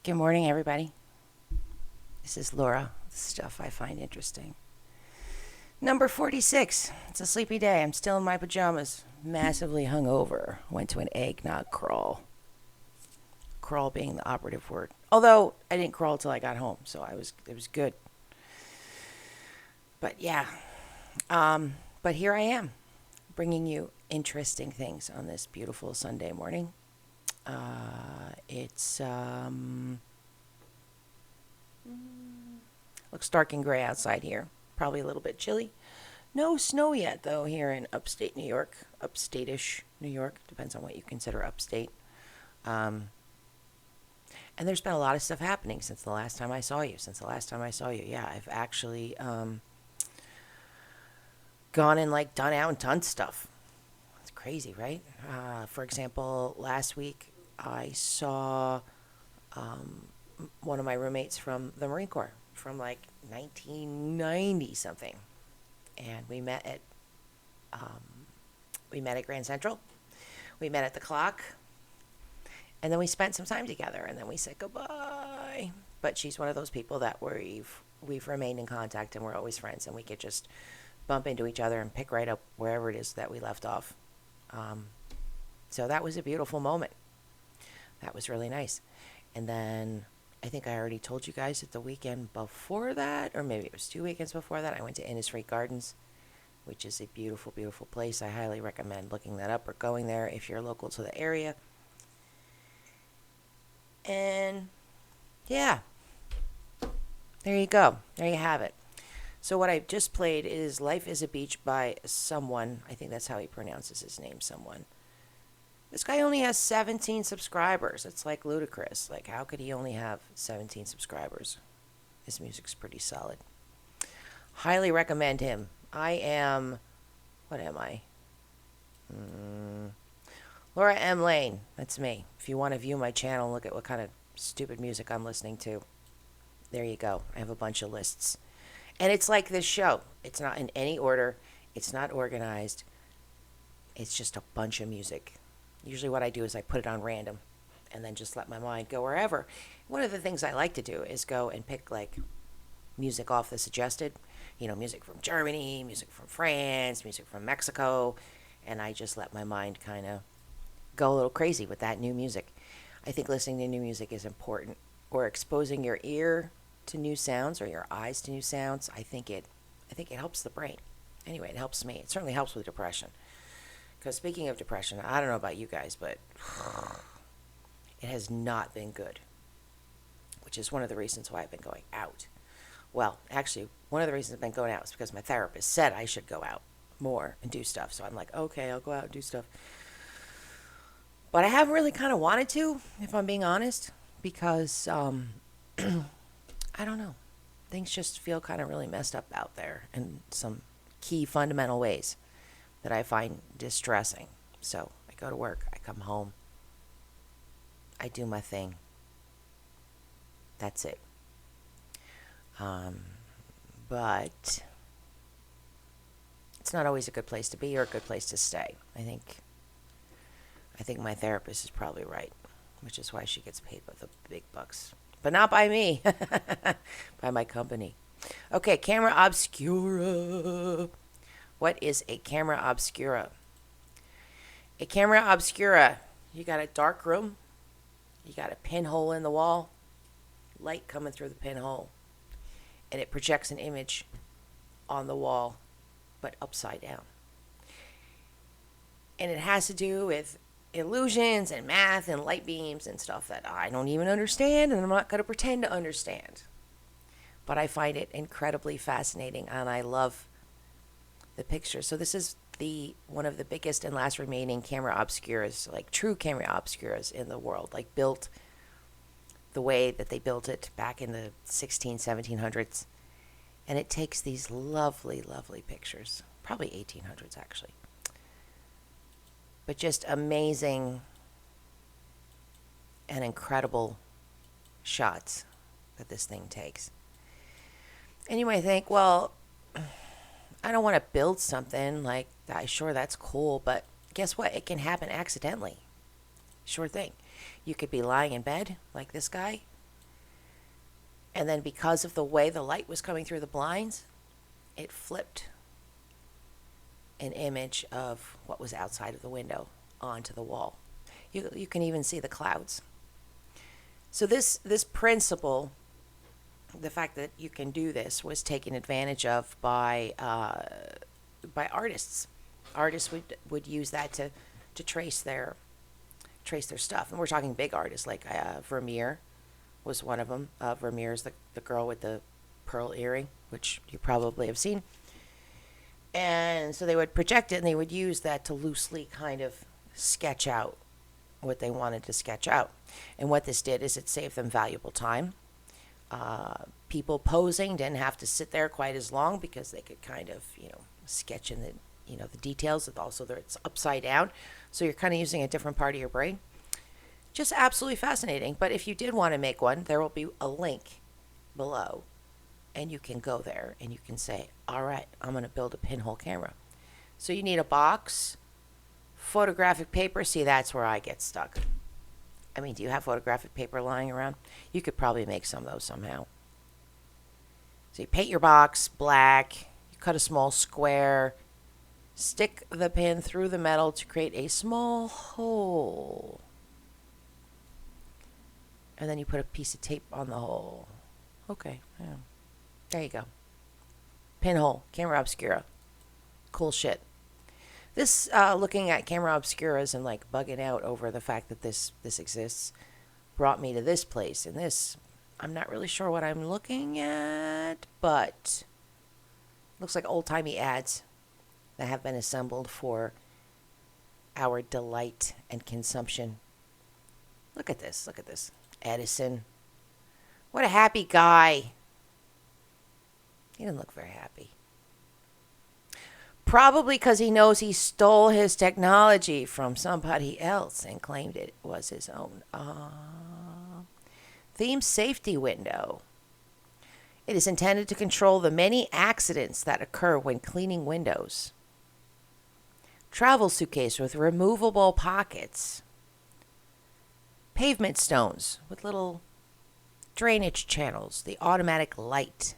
Good morning, everybody. This is Laura. Stuff I find interesting. Number 46. It's a sleepy day. I'm still in my pajamas, massively hungover. Went to an eggnog crawl. Crawl being the operative word. Although I didn't crawl till I got home, so it was good. But yeah, but here I am, bringing you interesting things on this beautiful Sunday morning. It's looks dark and gray outside here. Probably a little bit chilly. No snow yet, though, here in upstate New York. Upstate-ish New York. Depends on what you consider upstate. Um, and there's been a lot of stuff happening since the last time I saw you. Yeah, I've actually gone and, like, done out and done stuff. It's crazy, right? For example, last week I saw one of my roommates from the Marine Corps from, like, 1990 something. And we met at Grand Central. We met at the Clock, and then we spent some time together, and then we said goodbye. But she's one of those people that we've remained in contact, and we're always friends, and we could just bump into each other and pick right up wherever it is that we left off. So that was a beautiful moment. That was really nice. And then I think I already told you guys that the weekend before that, or maybe it was 2 weekends before that, I went to Innisfree Gardens, which is a beautiful, beautiful place. I highly recommend looking that up or going there if you're local to the area. And yeah, there you go. There you have it. So what I just played is Life is a Beach by someone. I think that's how he pronounces his name, someone. This guy only has 17 subscribers. It's like ludicrous. Like, how could he only have 17 subscribers? His music's pretty solid. Highly recommend him. What am I? Laura M. Lane. That's me. If you want to view my channel and look at what kind of stupid music I'm listening to, there you go. I have a bunch of lists. And it's like this show. It's not in any order. It's not organized. It's just a bunch of music. Usually what I do is I put it on random and then just let my mind go wherever. One of the things I like to do is go and pick, like, music off the suggested. Music from Germany, music from France, music from Mexico. And I just let my mind kind of go a little crazy with that new music. I think listening to new music is important. Or exposing your ear to new sounds or your eyes to new sounds. I think it helps the brain. Anyway, it helps me. It certainly helps with depression. Because speaking of depression, I don't know about you guys, but it has not been good. Which is one of the reasons why I've been going out. Well, actually, one of the reasons I've been going out is because my therapist said I should go out more and do stuff. So I'm like, okay, I'll go out and do stuff. But I haven't really kind of wanted to, if I'm being honest. Because, I don't know. Things just feel kind of really messed up out there in some key fundamental ways that I find distressing. So I go to work, I come home, I do my thing. That's it. But it's not always a good place to be or a good place to stay. I think my therapist is probably right, which is why she gets paid by the big bucks. But not by me, by my company. Okay, camera obscura. What is a camera obscura? A camera obscura, you got a dark room, you got a pinhole in the wall, light coming through the pinhole, and it projects an image on the wall, but upside down. And it has to do with illusions and math and light beams and stuff that I don't even understand, and I'm not going to pretend to understand. But I find it incredibly fascinating, and I love the pictures. So this is one of the biggest and last remaining camera obscuras, like true camera obscuras in the world, like built the way that they built it back in the 1700s. And it takes these lovely, lovely pictures, probably 1800s actually. But just amazing and incredible shots that this thing takes. And you might think, well, I don't want to build something like that. Sure, that's cool, but guess what? It can happen accidentally. Sure thing. You could be lying in bed like this guy, And then because of the way the light was coming through the blinds, it flipped an image of what was outside of the window onto the wall. You can even see the clouds. So this principle, the fact that you can do this, was taken advantage of by artists. Artists would use that to trace their stuff. And we're talking big artists like Vermeer was one of them. Vermeer is the girl with the pearl earring, which you probably have seen. And so they would project it, and they would use that to loosely kind of sketch out what they wanted to sketch out. And what this did is it saved them valuable time. People posing didn't have to sit there quite as long because they could kind of, sketch in the details. Also, it's upside down, so you're kind of using a different part of your brain. Just absolutely fascinating. But if you did want to make one, there will be a link below, and you can go there and you can say, all right, I'm going to build a pinhole camera. So you need a box, photographic paper. See, that's where I get stuck. I mean, do you have photographic paper lying around? You could probably make some of those somehow. So you paint your box black, you cut a small square, stick the pin through the metal to create a small hole. And then you put a piece of tape on the hole. Okay, yeah. There you go. Pinhole, camera obscura. Cool shit. This, looking at camera obscuras and like bugging out over the fact that this exists, brought me to this place. And this, I'm not really sure what I'm looking at, but looks like old-timey ads that have been assembled for our delight and consumption. Look at this. Look at this. Edison. What a happy guy. He didn't look very happy. Probably because he knows he stole his technology from somebody else and claimed it was his own. Theme safety window. It is intended to control the many accidents that occur when cleaning windows. Travel suitcase with removable pockets. Pavement stones with little drainage channels. The automatic light.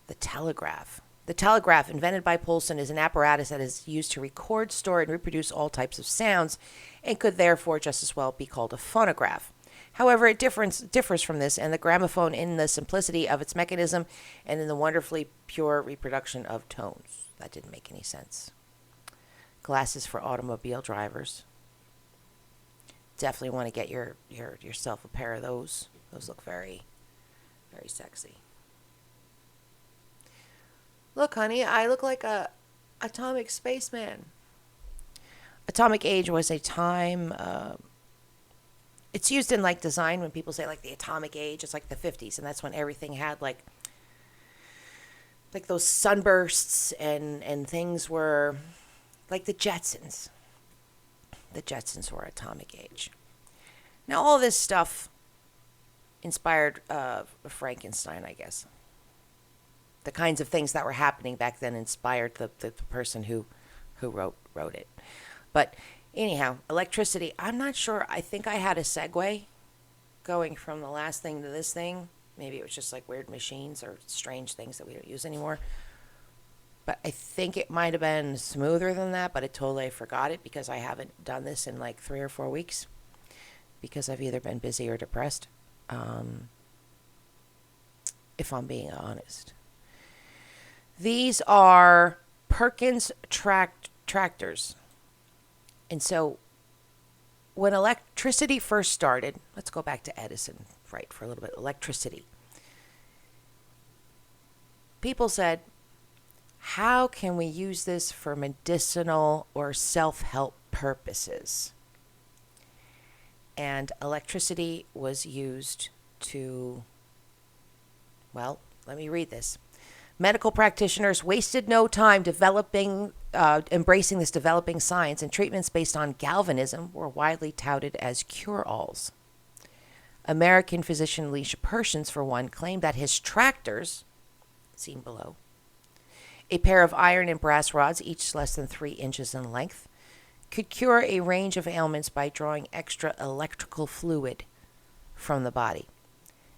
The telegraph. The telegraph, invented by Poulsen, is an apparatus that is used to record, store, and reproduce all types of sounds, and could therefore just as well be called a phonograph. However, it differs from this and the gramophone in the simplicity of its mechanism and in the wonderfully pure reproduction of tones. That didn't make any sense. Glasses for automobile drivers. Definitely want to get yourself a pair of those. Those look very, very sexy. Look, honey, I look like a atomic spaceman. Atomic age was a time, it's used in like design when people say like the atomic age. It's like the 50s, and that's when everything had like those sunbursts and things were like the Jetsons. The Jetsons were atomic age. Now all this stuff inspired Frankenstein, I guess. The kinds of things that were happening back then inspired the person who wrote it. But anyhow, electricity. I'm not sure. I think I had a segue going from the last thing to this thing. Maybe it was just like weird machines or strange things that we don't use anymore. But I think it might have been smoother than that, but I totally forgot it because I haven't done this in like 3 or 4 weeks because I've either been busy or depressed, if I'm being honest. These are Perkins tractors. And so when electricity first started, let's go back to Edison, right, for a little bit. Electricity. People said, how can we use this for medicinal or self-help purposes? And electricity was used to, well, let me read this. Medical practitioners wasted no time embracing this developing science, and treatments based on galvanism were widely touted as cure-alls. American physician Elisha Pershins, for one, claimed that his tractors, seen below, a pair of iron and brass rods, each less than 3 inches in length, could cure a range of ailments by drawing extra electrical fluid from the body.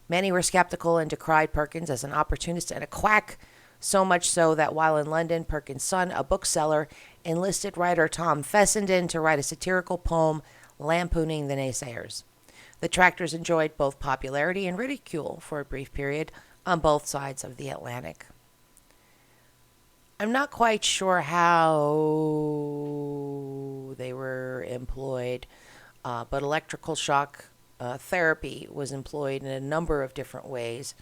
Many were skeptical and decried Perkins as an opportunist and a quack, so much so that while in London, Perkins' son, a bookseller, enlisted writer Tom Fessenden to write a satirical poem lampooning the naysayers. The tractors enjoyed both popularity and ridicule for a brief period on both sides of the Atlantic. I'm not quite sure how they were employed, but electrical shock therapy was employed in a number of different ways.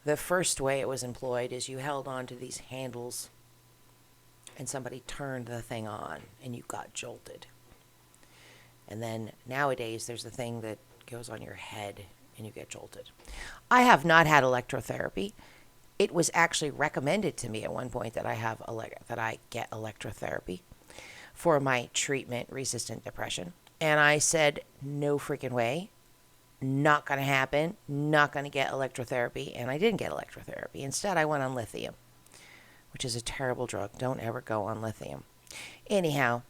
The first way it was employed is you held on to these handles and somebody turned the thing on and you got jolted. And then nowadays there's a thing that goes on your head and you get jolted. I have not had electrotherapy. It was actually recommended to me at one point that I get electrotherapy for my treatment-resistant depression. And I said, no freaking way. Not going to happen. Not going to get electrotherapy. And I didn't get electrotherapy. Instead, I went on lithium, which is a terrible drug. Don't ever go on lithium. Anyhow,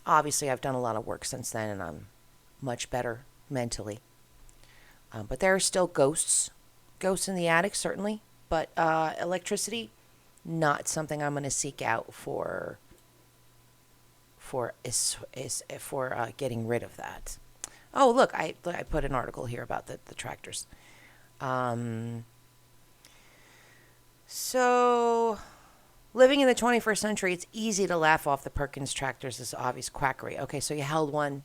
obviously I've done a lot of work since then, and I'm much better mentally. But there are still ghosts in the attic, certainly. But electricity, not something I'm going to seek out for getting rid of that. Oh, look, I put an article here about the tractors. So, living in the 21st century, it's easy to laugh off the Perkins tractors as obvious quackery. Okay, so you held one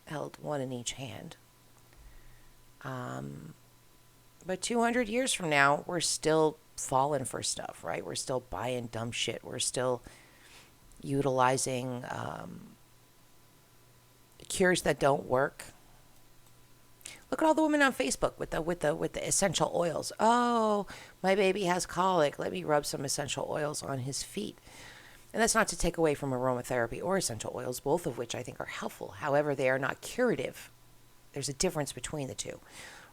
in each hand. But 200 years from now, we're still falling for stuff, right? We're still buying dumb shit. We're still utilizing cures that don't work. Look at all the women on Facebook with the essential oils. Oh, my baby has colic. Let me rub some essential oils on his feet. And that's not to take away from aromatherapy or essential oils, both of which I think are helpful. However, they are not curative. There's a difference between the two,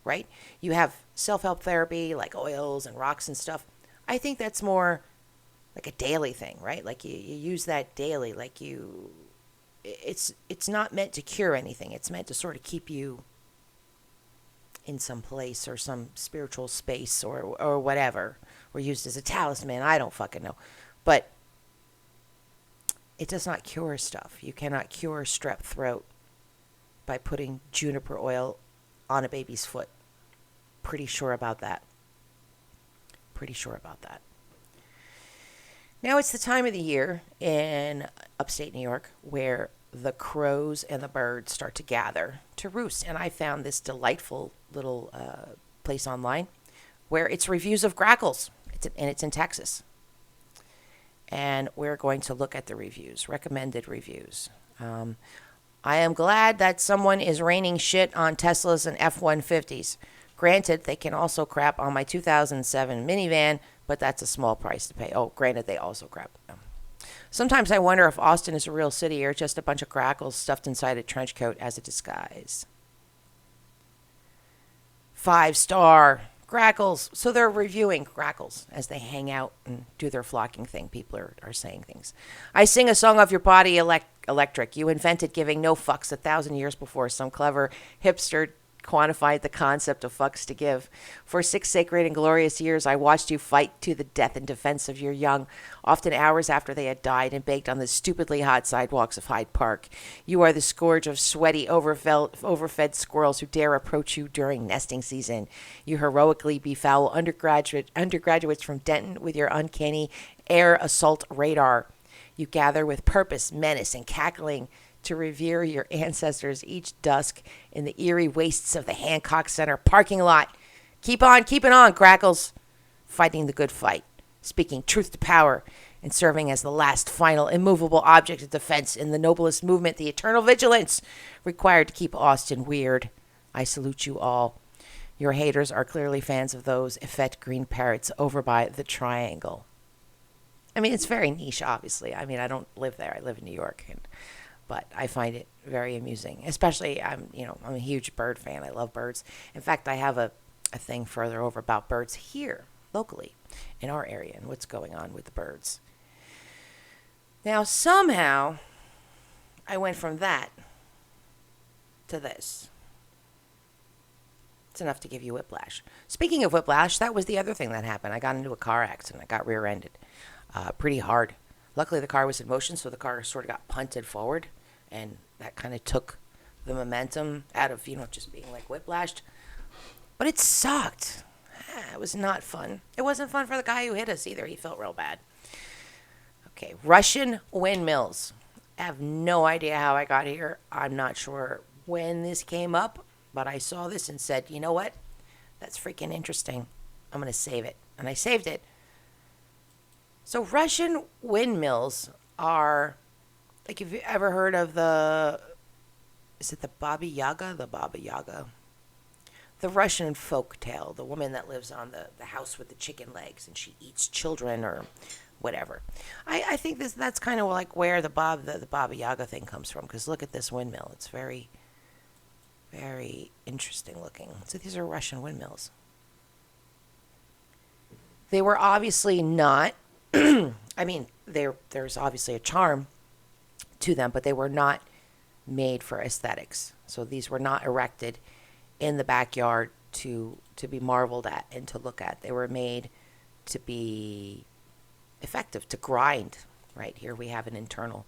right? You have self-help therapy like oils and rocks and stuff. I think that's more like a daily thing, right? Like you use that daily. Like it's not meant to cure anything. It's meant to sort of keep you in some place or some spiritual space or whatever, or used as a talisman. I don't fucking know. But it does not cure stuff. You cannot cure strep throat by putting juniper oil on a baby's foot. Pretty sure about that. Now it's the time of the year in upstate New York where the crows and the birds start to gather to roost. And I found this delightful little place online where it's reviews of grackles. It's in Texas. And we're going to look at the reviews, recommended reviews. I am glad that someone is raining shit on Teslas and F-150s. Granted, they can also crap on my 2007 minivan, but that's a small price to pay. Oh, granted, they also crap. Sometimes I wonder if Austin is a real city or just a bunch of grackles stuffed inside a trench coat as a disguise. 5-star grackles. So they're reviewing grackles as they hang out and do their flocking thing. People are saying things. I sing a song of your body electric. You invented giving no fucks 1,000 years before some clever hipster quantified the concept of fucks to give. For 6 sacred and glorious years, I watched you fight to the death in defense of your young, often hours after they had died and baked on the stupidly hot sidewalks of Hyde Park. You are the scourge of sweaty, overfed squirrels who dare approach you during nesting season. You heroically befoul undergraduates from Denton with your uncanny air assault radar. You gather with purpose, menace, and cackling to revere your ancestors each dusk in the eerie wastes of the Hancock Center parking lot. Keep on keeping on, grackles. Fighting the good fight, speaking truth to power, and serving as the last, final, immovable object of defense in the noblest movement, the eternal vigilance required to keep Austin weird. I salute you all. Your haters are clearly fans of those effete green parrots over by the Triangle. I mean, it's very niche, obviously. I mean, I don't live there. I live in New York, but I find it very amusing. Especially, I'm a huge bird fan. I love birds. In fact, I have a thing further over about birds here, locally, in our area, and what's going on with the birds. Now, somehow, I went from that to this. It's enough to give you whiplash. Speaking of whiplash, that was the other thing that happened. I got into a car accident. I got rear-ended pretty hard. Luckily, the car was in motion, so the car sort of got punted forward, and that kind of took the momentum out of, just being like whiplashed. But it sucked. It was not fun. It wasn't fun for the guy who hit us either. He felt real bad. Okay, Russian windmills. I have no idea how I got here. I'm not sure when this came up, but I saw this and said, you know what? That's freaking interesting. I'm going to save it. And I saved it. So Russian windmills are, like, have you ever heard of is it the Baba Yaga? The Baba Yaga. The Russian folk tale, the woman that lives on the house with the chicken legs and she eats children or whatever. I think that's kind of like where the Baba Yaga thing comes from, because look at this windmill. It's very, very interesting looking. So these are Russian windmills. They were obviously not, I mean, there's obviously a charm to them, but they were not made for aesthetics. So these were not erected in the backyard to be marveled at and to look at. They were made to be effective, to grind. Right here we have an internal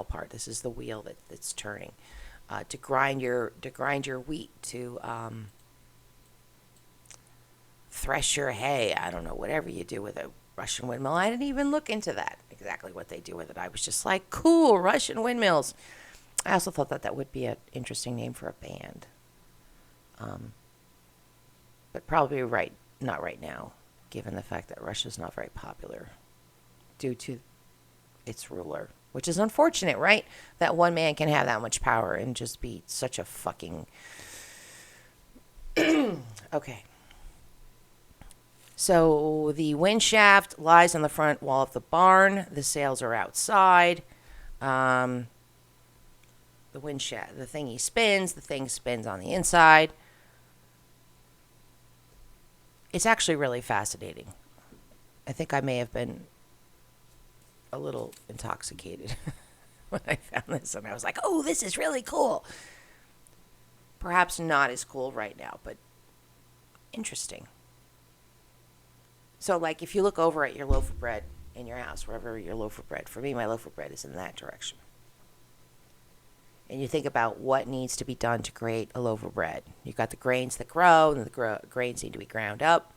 part. This is the wheel that's turning. To grind your wheat, to thresh your hay. I don't know, whatever you do with a Russian windmill. I didn't even look into that, exactly what they do with it. I was just like, cool, Russian windmills. I also thought that would be an interesting name for a band. But probably not right now, given the fact that Russia's not very popular due to its ruler, which is unfortunate, right? That one man can have that much power and just be such a fucking... Okay. So the wind shaft lies on the front wall of the barn. The sails are outside. The wind shaft, the thingy spins. The thing spins on the inside. It's actually really fascinating. I think I may have been a little intoxicated when I found this, and I was like, oh, this is really cool. Perhaps not as cool right now, but interesting. So, like, if you look over at your loaf of bread in your house, wherever your loaf of bread, for me, my loaf of bread is in that direction. And you think about what needs to be done to create a loaf of bread. You've got the grains that grow, and the grains need to be ground up.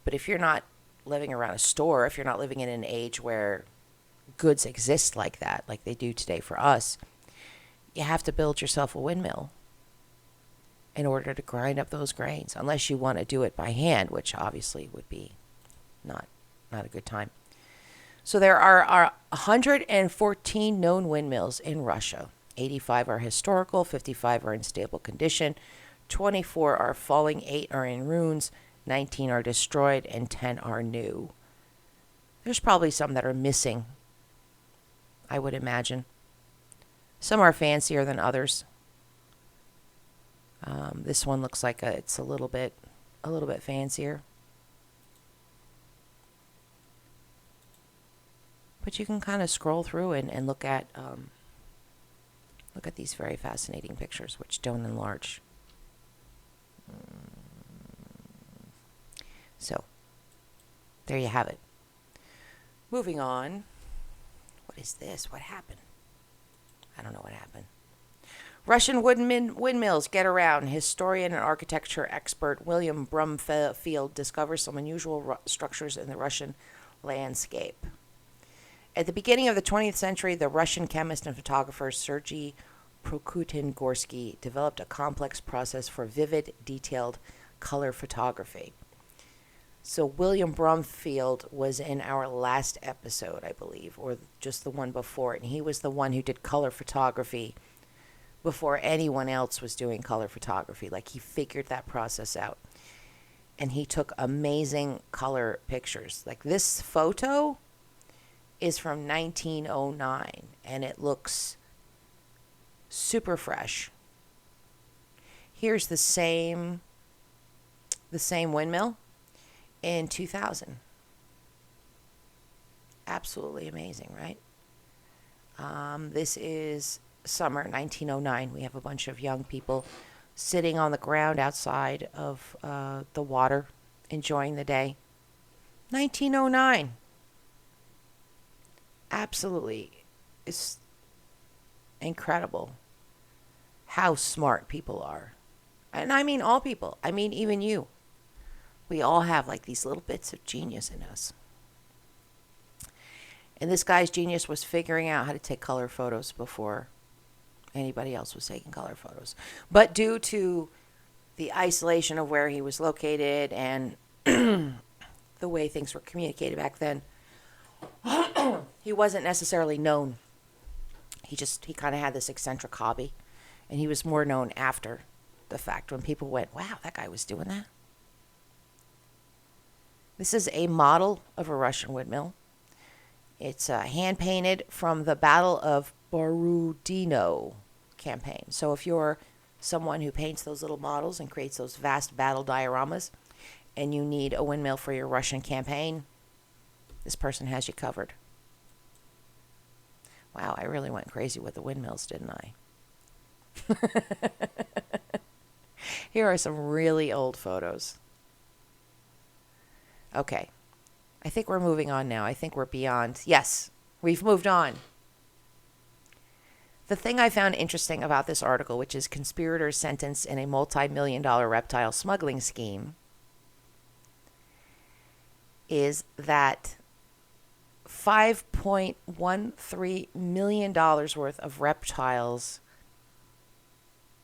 But if you're not living around a store, if you're not living in an age where goods exist like that, like they do today for us, you have to build yourself a windmill in order to grind up those grains, unless you want to do it by hand, which obviously would be not a good time. So there are 114 known windmills in Russia. 85 are historical, 55 are in stable condition, 24 are falling, 8 are in ruins, 19 are destroyed, and 10 are new. There's probably some that are missing, I would imagine. Some are fancier than others. This one looks like it's a little bit fancier. But you can kind of scroll through and look at these very fascinating pictures, which don't enlarge. So, there you have it. Moving on. What is this? What happened? I don't know what happened. Russian windmills get around. Historian and architecture expert William Brumfield discovers some unusual structures in the Russian landscape. At the beginning of the 20th century, the Russian chemist and photographer Sergei Prokutyn-Gorsky developed a complex process for vivid, detailed color photography. So William Brumfield was in our last episode, I believe, or just the one before it, and he was the one who did color photography before anyone else was doing color photography. Like, he figured that process out. And he took amazing color pictures. Like, this photo is from 1909, and it looks super fresh. Here's the same windmill in 2000. Absolutely amazing, right? This is summer 1909. We have a bunch of young people sitting on the ground outside of the water, enjoying the day. 1909. Absolutely. It's incredible how smart people are. And I mean all people. I mean even you. We all have like these little bits of genius in us. And this guy's genius was figuring out how to take color photos before anybody else was taking color photos. But due to the isolation of where he was located and the way things were communicated back then, he wasn't necessarily known. He kind of had this eccentric hobby, and he was more known after the fact when people went, wow, that guy was doing that. This is a model of a Russian windmill. It's hand painted from the Battle of Borodino campaign. So if you're someone who paints those little models and creates those vast battle dioramas, and you need a windmill for your Russian campaign, this person has you covered. Wow, I really went crazy with the windmills, didn't I? Here are some really old photos. Okay. I think we're moving on now. I think we're beyond. Yes, we've moved on. The thing I found interesting about this article, which is conspirators sentenced in a multi-million-dollar reptile smuggling scheme, is that $5.13 million worth of reptiles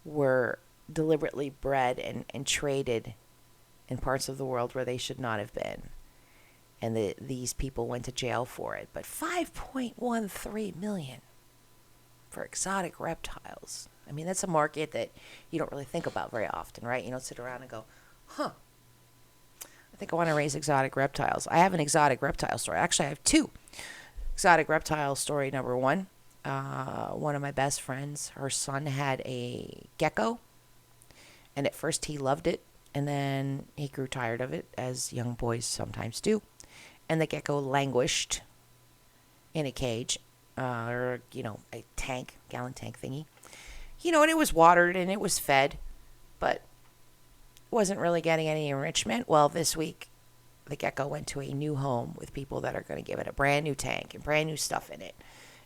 were deliberately bred and traded in parts of the world where they should not have been. And these people went to jail for it. But $5.13 million for exotic reptiles. I mean, that's a market that you don't really think about very often, right? You don't sit around and go, I think I want to raise exotic reptiles. I have an exotic reptile story. Actually, I have two. Exotic reptile story number one. One of my best friends, her son had a gecko. And at first he loved it. And then he grew tired of it, as young boys sometimes do. And the gecko languished in a cage, or, a tank, gallon tank thingy. And it was watered and it was fed, but wasn't really getting any enrichment. Well, this week, the gecko went to a new home with people that are going to give it a brand new tank and brand new stuff in it,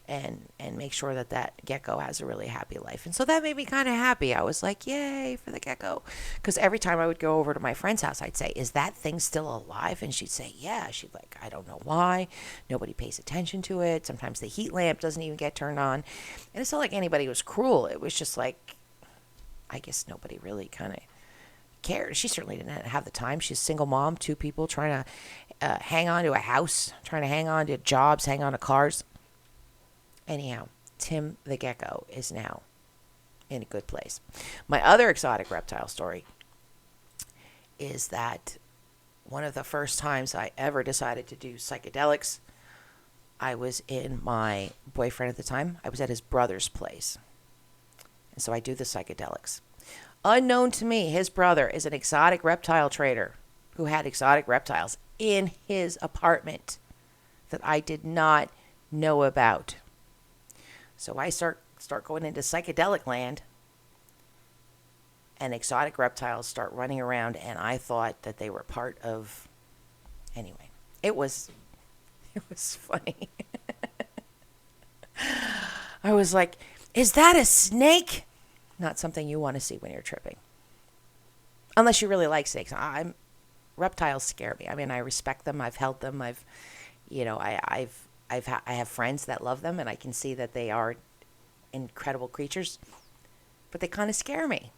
and make sure that gecko has a really happy life. And so that made me kind of happy. I was like, yay for the gecko. Because every time I would go over to my friend's house, I'd say, is that thing still alive? And she'd say, yeah. She'd like, I don't know why. Nobody pays attention to it. Sometimes the heat lamp doesn't even get turned on. And it's not like anybody was cruel. It was just like, I guess nobody really kind of cared. She certainly didn't have the time. She's a single mom, two people trying to hang on to a house, trying to hang on to jobs, hang on to cars. Anyhow, Tim the gecko is now in a good place. My other exotic reptile story is that one of the first times I ever decided to do psychedelics, I was in my boyfriend at the time. I was at his brother's place. And so I do the psychedelics. Unknown to me, his brother is an exotic reptile trader who had exotic reptiles in his apartment that I did not know about. So I start going into psychedelic land, and exotic reptiles start running around, and I thought that they were part of... Anyway, it was funny. I was like, is that a snake? Not something you want to see when you're tripping. Unless you really like snakes. Reptiles scare me. I mean, I respect them. I've held them. I have friends that love them, and I can see that they are incredible creatures. But they kind of scare me.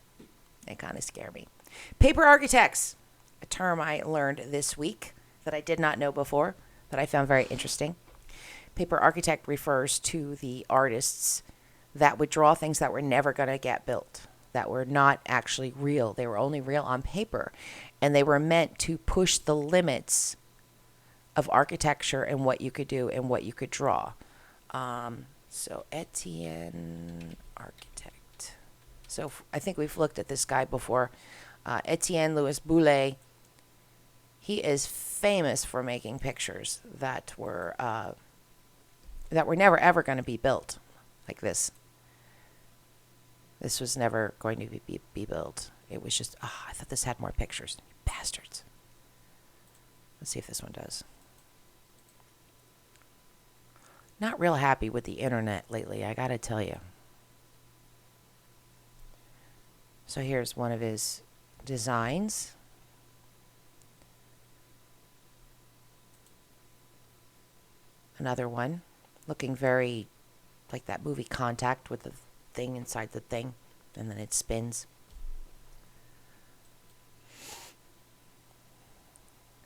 Paper architects, a term I learned this week that I did not know before, that I found very interesting. Paper architect refers to the artists that would draw things that were never going to get built, that were not actually real. They were only real on paper, and they were meant to push the limits of architecture and what you could do and what you could draw. So Etienne architect. So I think we've looked at this guy before. Etienne Louis Boulet. He is famous for making pictures that were never ever going to be built, like this This was never going to be built. It was just, I thought this had more pictures. Bastards. Let's see if this one does. Not real happy with the internet lately, I gotta tell you. So here's one of his designs. Another one, looking very like that movie Contact with the thing inside the thing, and then it spins.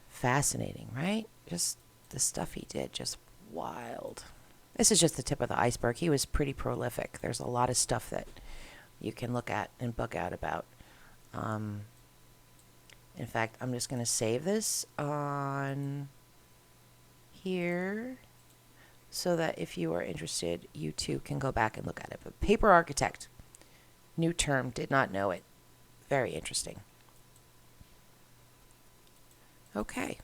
Fascinating, right? Just the stuff he did, just wild. This is just the tip of the iceberg. He was pretty prolific. There's a lot of stuff that you can look at and bug out about. In fact, I'm just going to save this on here so that if you are interested, you too can go back and look at it. But paper architect, new term, did not know it. Very interesting. Okay.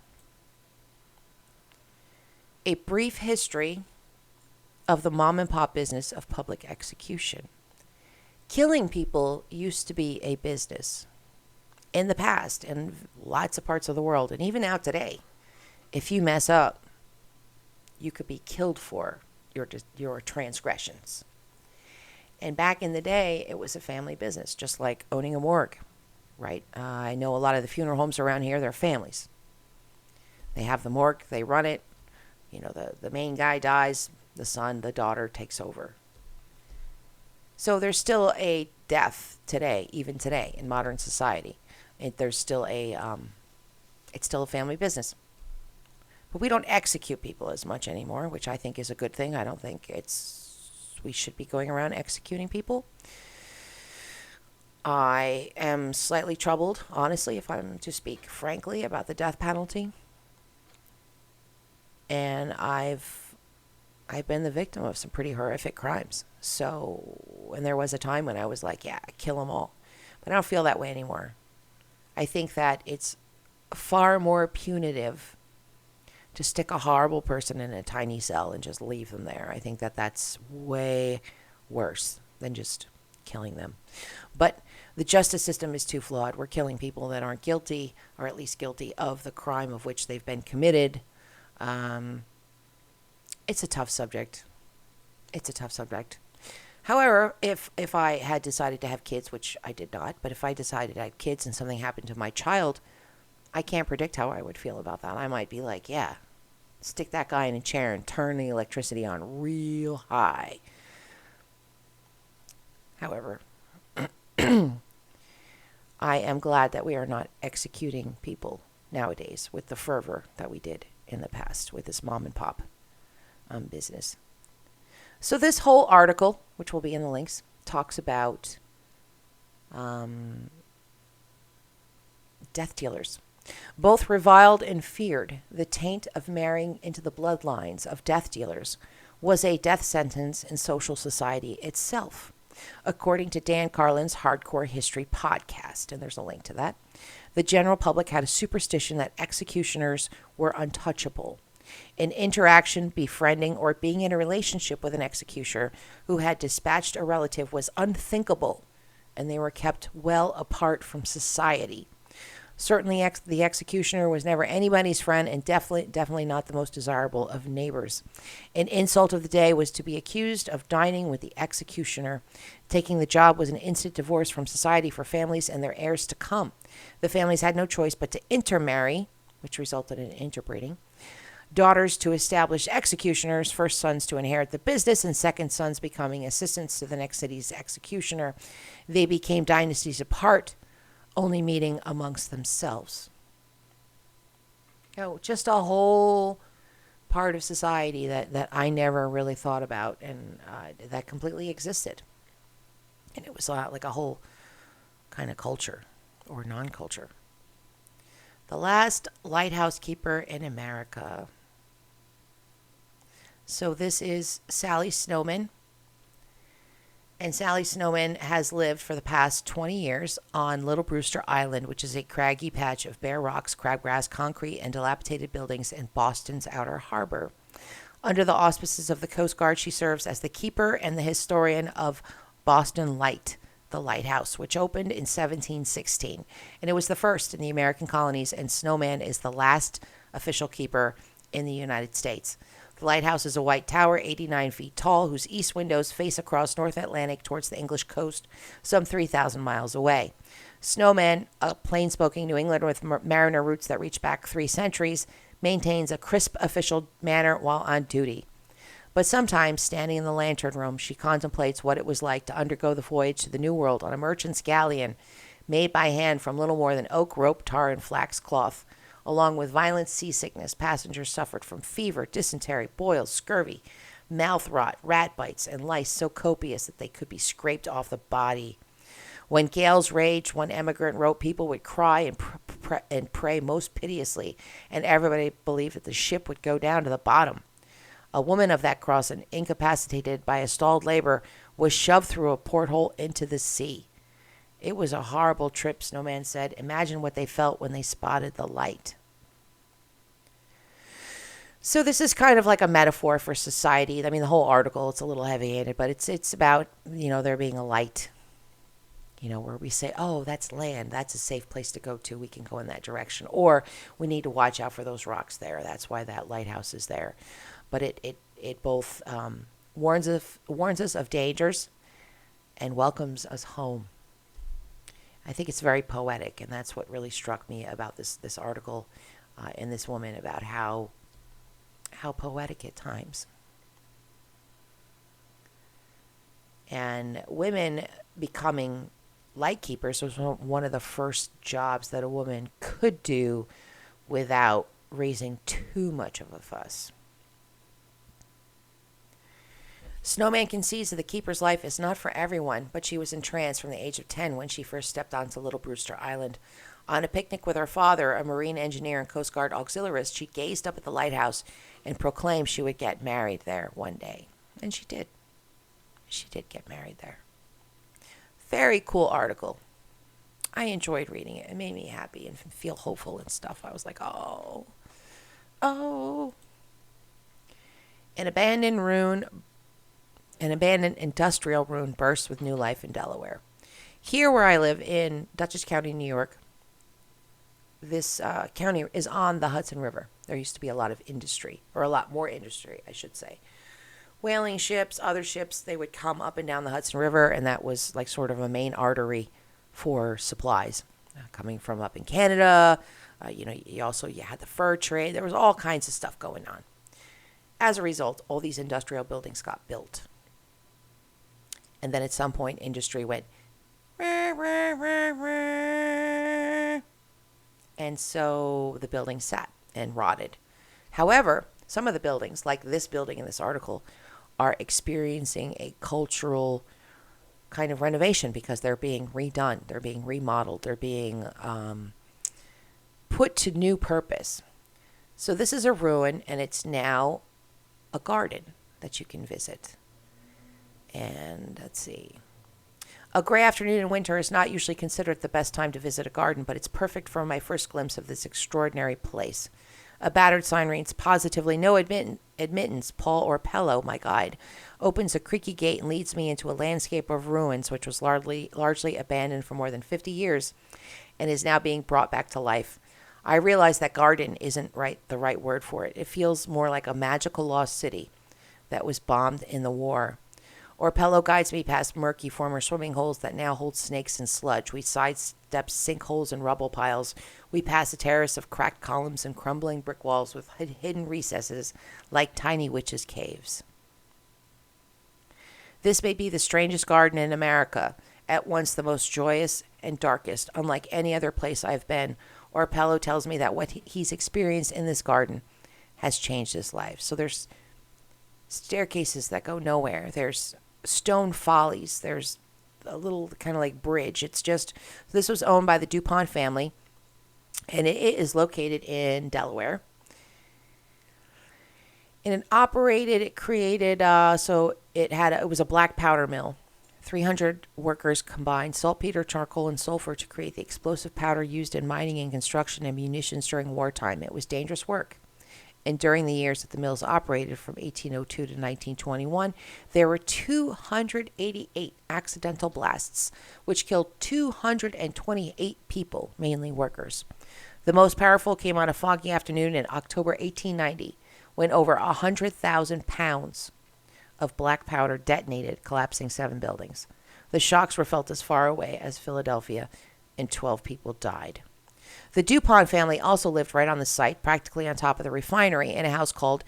A brief history of the mom and pop business of public execution. Killing people used to be a business in the past in lots of parts of the world, and even now today. If you mess up, you could be killed for your transgressions. And back in the day, it was a family business, just like owning a morgue, right? I know a lot of the funeral homes around here, they're families. They have the morgue, they run it. You know, the main guy dies, the son, the daughter takes over. So there's still a death today, even today in modern society. There's still it's still a family business. But we don't execute people as much anymore, which I think is a good thing. I don't think we should be going around executing people. I am slightly troubled, honestly, if I'm to speak frankly, about the death penalty. And I've been the victim of some pretty horrific crimes. So, and there was a time when I was like, yeah, kill them all. But I don't feel that way anymore. I think that it's far more punitive to stick a horrible person in a tiny cell and just leave them there. I think that that's way worse than just killing them. But the justice system is too flawed. We're killing people that aren't guilty, or at least guilty of the crime of which they've been committed. It's a tough subject. It's a tough subject. However, if I had decided to have kids, which I did not, but if I decided to have kids and something happened to my child, I can't predict how I would feel about that. I might be like, yeah, stick that guy in a chair and turn the electricity on real high. However, I am glad that we are not executing people nowadays with the fervor that we did in the past with this mom and pop business. So this whole article, which will be in the links, talks about death dealers. Both reviled and feared the taint of marrying into the bloodlines of death dealers was a death sentence in social society itself, according to Dan Carlin's Hardcore History podcast, and there's a link to that. The general public had a superstition that executioners were untouchable. An interaction, befriending, or being in a relationship with an executioner who had dispatched a relative was unthinkable, and they were kept well apart from society. Certainly, the executioner was never anybody's friend, and definitely not the most desirable of neighbors. An insult of the day was to be accused of dining with the executioner. Taking the job was an instant divorce from society for families and their heirs to come. The families had no choice but to intermarry, which resulted in interbreeding. Daughters to establish executioners, first sons to inherit the business, and second sons becoming assistants to the next city's executioner. They became dynasties apart, only meeting amongst themselves. Just a whole part of society that I never really thought about, and that completely existed. And it was like a whole kind of culture or non-culture. The last lighthouse keeper in America. So this is Sally Snowman. And Sally Snowman has lived for the past 20 years on Little Brewster Island, which is a craggy patch of bare rocks, crabgrass, concrete, and dilapidated buildings in Boston's outer harbor. Under the auspices of the Coast Guard, she serves as the keeper and the historian of Boston Light, the lighthouse, which opened in 1716. And it was the first in the American colonies, and Snowman is the last official keeper in the United States. The lighthouse is a white tower, 89 feet tall, whose east windows face across North Atlantic towards the English coast, some 3,000 miles away. Snowman, a plain-spoken New Englander with mariner roots that reach back 3 centuries, maintains a crisp official manner while on duty. But sometimes, standing in the lantern room, she contemplates what it was like to undergo the voyage to the New World on a merchant's galleon made by hand from little more than oak, rope, tar, and flax cloth. Along with violent seasickness, passengers suffered from fever, dysentery, boils, scurvy, mouth rot, rat bites, and lice so copious that they could be scraped off the body. When gales raged, one emigrant wrote, people would cry and pray most piteously, and everybody believed that the ship would go down to the bottom. A woman of that crossing, incapacitated by a stalled labor, was shoved through a porthole into the sea. It was a horrible trip, Snowman said. Imagine what they felt when they spotted the light. So this is kind of like a metaphor for society. I mean, the whole article, it's a little heavy-handed, but it's about, there being a light, where we say, oh, that's land. That's a safe place to go to. We can go in that direction. Or we need to watch out for those rocks there. That's why that lighthouse is there. But it both warns us of dangers and welcomes us home. I think it's very poetic, and that's what really struck me about this article and this woman, about how poetic at times. And women becoming light keepers was one of the first jobs that a woman could do without raising too much of a fuss. Snowman concedes that the keeper's life is not for everyone, but she was entranced from the age of 10 when she first stepped onto Little Brewster Island. On a picnic with her father, a marine engineer and Coast Guard auxiliarist, she gazed up at the lighthouse and proclaimed she would get married there one day. And she did. She did get married there. Very cool article. I enjoyed reading it. It made me happy and feel hopeful and stuff. I was like, oh. An abandoned industrial ruin bursts with new life in Delaware. Here where I live in Dutchess County, New York, this county is on the Hudson River. There used to be a lot of industry, or a lot more industry, I should say. Whaling ships, other ships, they would come up and down the Hudson River, and that was like sort of a main artery for supplies coming from up in Canada. You had the fur trade. There was all kinds of stuff going on. As a result, all these industrial buildings got built. And then at some point, industry went, rah, rah, rah, rah. And so the building sat and rotted. However, some of the buildings, like this building in this article, are experiencing a cultural kind of renovation because they're being redone, they're being remodeled, they're being put to new purpose. So this is a ruin, and it's now a garden that you can visit. And let's see. A gray afternoon in winter is not usually considered the best time to visit a garden, but it's perfect for my first glimpse of this extraordinary place. A battered sign reads, positively no admittance. Paul Orpello, my guide, opens a creaky gate and leads me into a landscape of ruins which was largely abandoned for more than 50 years and is now being brought back to life. I realize that garden isn't the right word for it. It feels more like a magical lost city that was bombed in the war. Orpello guides me past murky former swimming holes that now hold snakes and sludge. We sidestep sinkholes and rubble piles. We pass a terrace of cracked columns and crumbling brick walls with hidden recesses like tiny witches' caves. This may be the strangest garden in America, at once the most joyous and darkest, unlike any other place I've been. Orpello tells me that what he's experienced in this garden has changed his life. So there's staircases that go nowhere. There's stone follies. There's a little kind of like bridge. This was owned by the DuPont family, and it is located in Delaware. And it created, it was a black powder mill. 300 workers combined saltpeter, charcoal, and sulfur to create the explosive powder used in mining and construction and munitions during wartime. It was dangerous work. And during the years that the mills operated from 1802 to 1921, there were 288 accidental blasts, which killed 228 people, mainly workers. The most powerful came on a foggy afternoon in October 1890, when over 100,000 pounds of black powder detonated, collapsing 7 buildings. The shocks were felt as far away as Philadelphia, and 12 people died. The DuPont family also lived right on the site, practically on top of the refinery, in a house called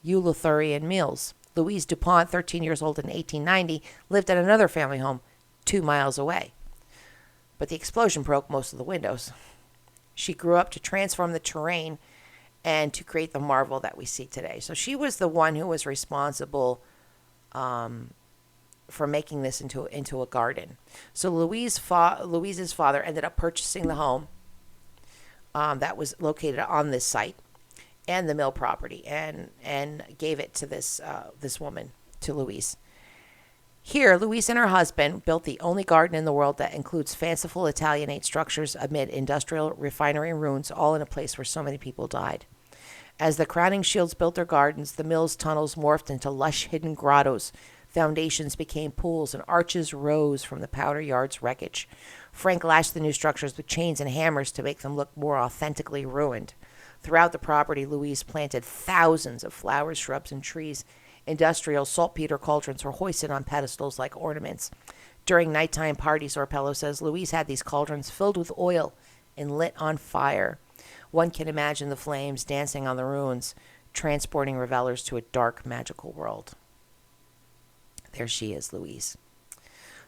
Eleutherian Mills. Louise DuPont, 13 years old in 1890, lived at another family home 2 miles away. But the explosion broke most of the windows. She grew up to transform the terrain and to create the marvel that we see today. So she was the one who was responsible for making this into a garden. So Louise's father ended up purchasing the home that was located on this site and the mill property, and gave it to this woman, to Louise. Here, Louise and her husband built the only garden in the world that includes fanciful Italianate structures amid industrial refinery ruins, all in a place where so many people died. As the crowning shields built their gardens, the mill's tunnels morphed into lush hidden grottos. Foundations became pools, and arches rose from the powder yard's wreckage. Frank lashed the new structures with chains and hammers to make them look more authentically ruined. Throughout the property, Louise planted thousands of flowers, shrubs, and trees. Industrial saltpeter cauldrons were hoisted on pedestals like ornaments. During nighttime parties, Orpello says, Louise had these cauldrons filled with oil and lit on fire. One can imagine the flames dancing on the ruins, transporting revelers to a dark, magical world. There she is, Louise.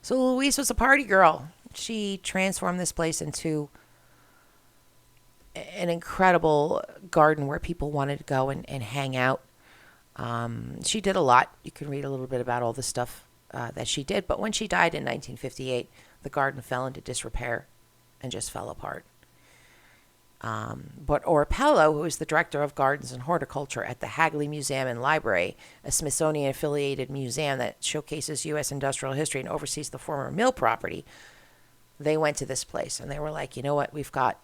So Louise was a party girl. She transformed this place into an incredible garden where people wanted to go and hang out. She did a lot. You can read a little bit about all the stuff that she did. But when she died in 1958, the garden fell into disrepair and just fell apart. But Orpello, who is the director of gardens and horticulture at the Hagley Museum and Library, a Smithsonian-affiliated museum that showcases U.S. industrial history and oversees the former mill property, they went to this place and they were like, you know what, we've got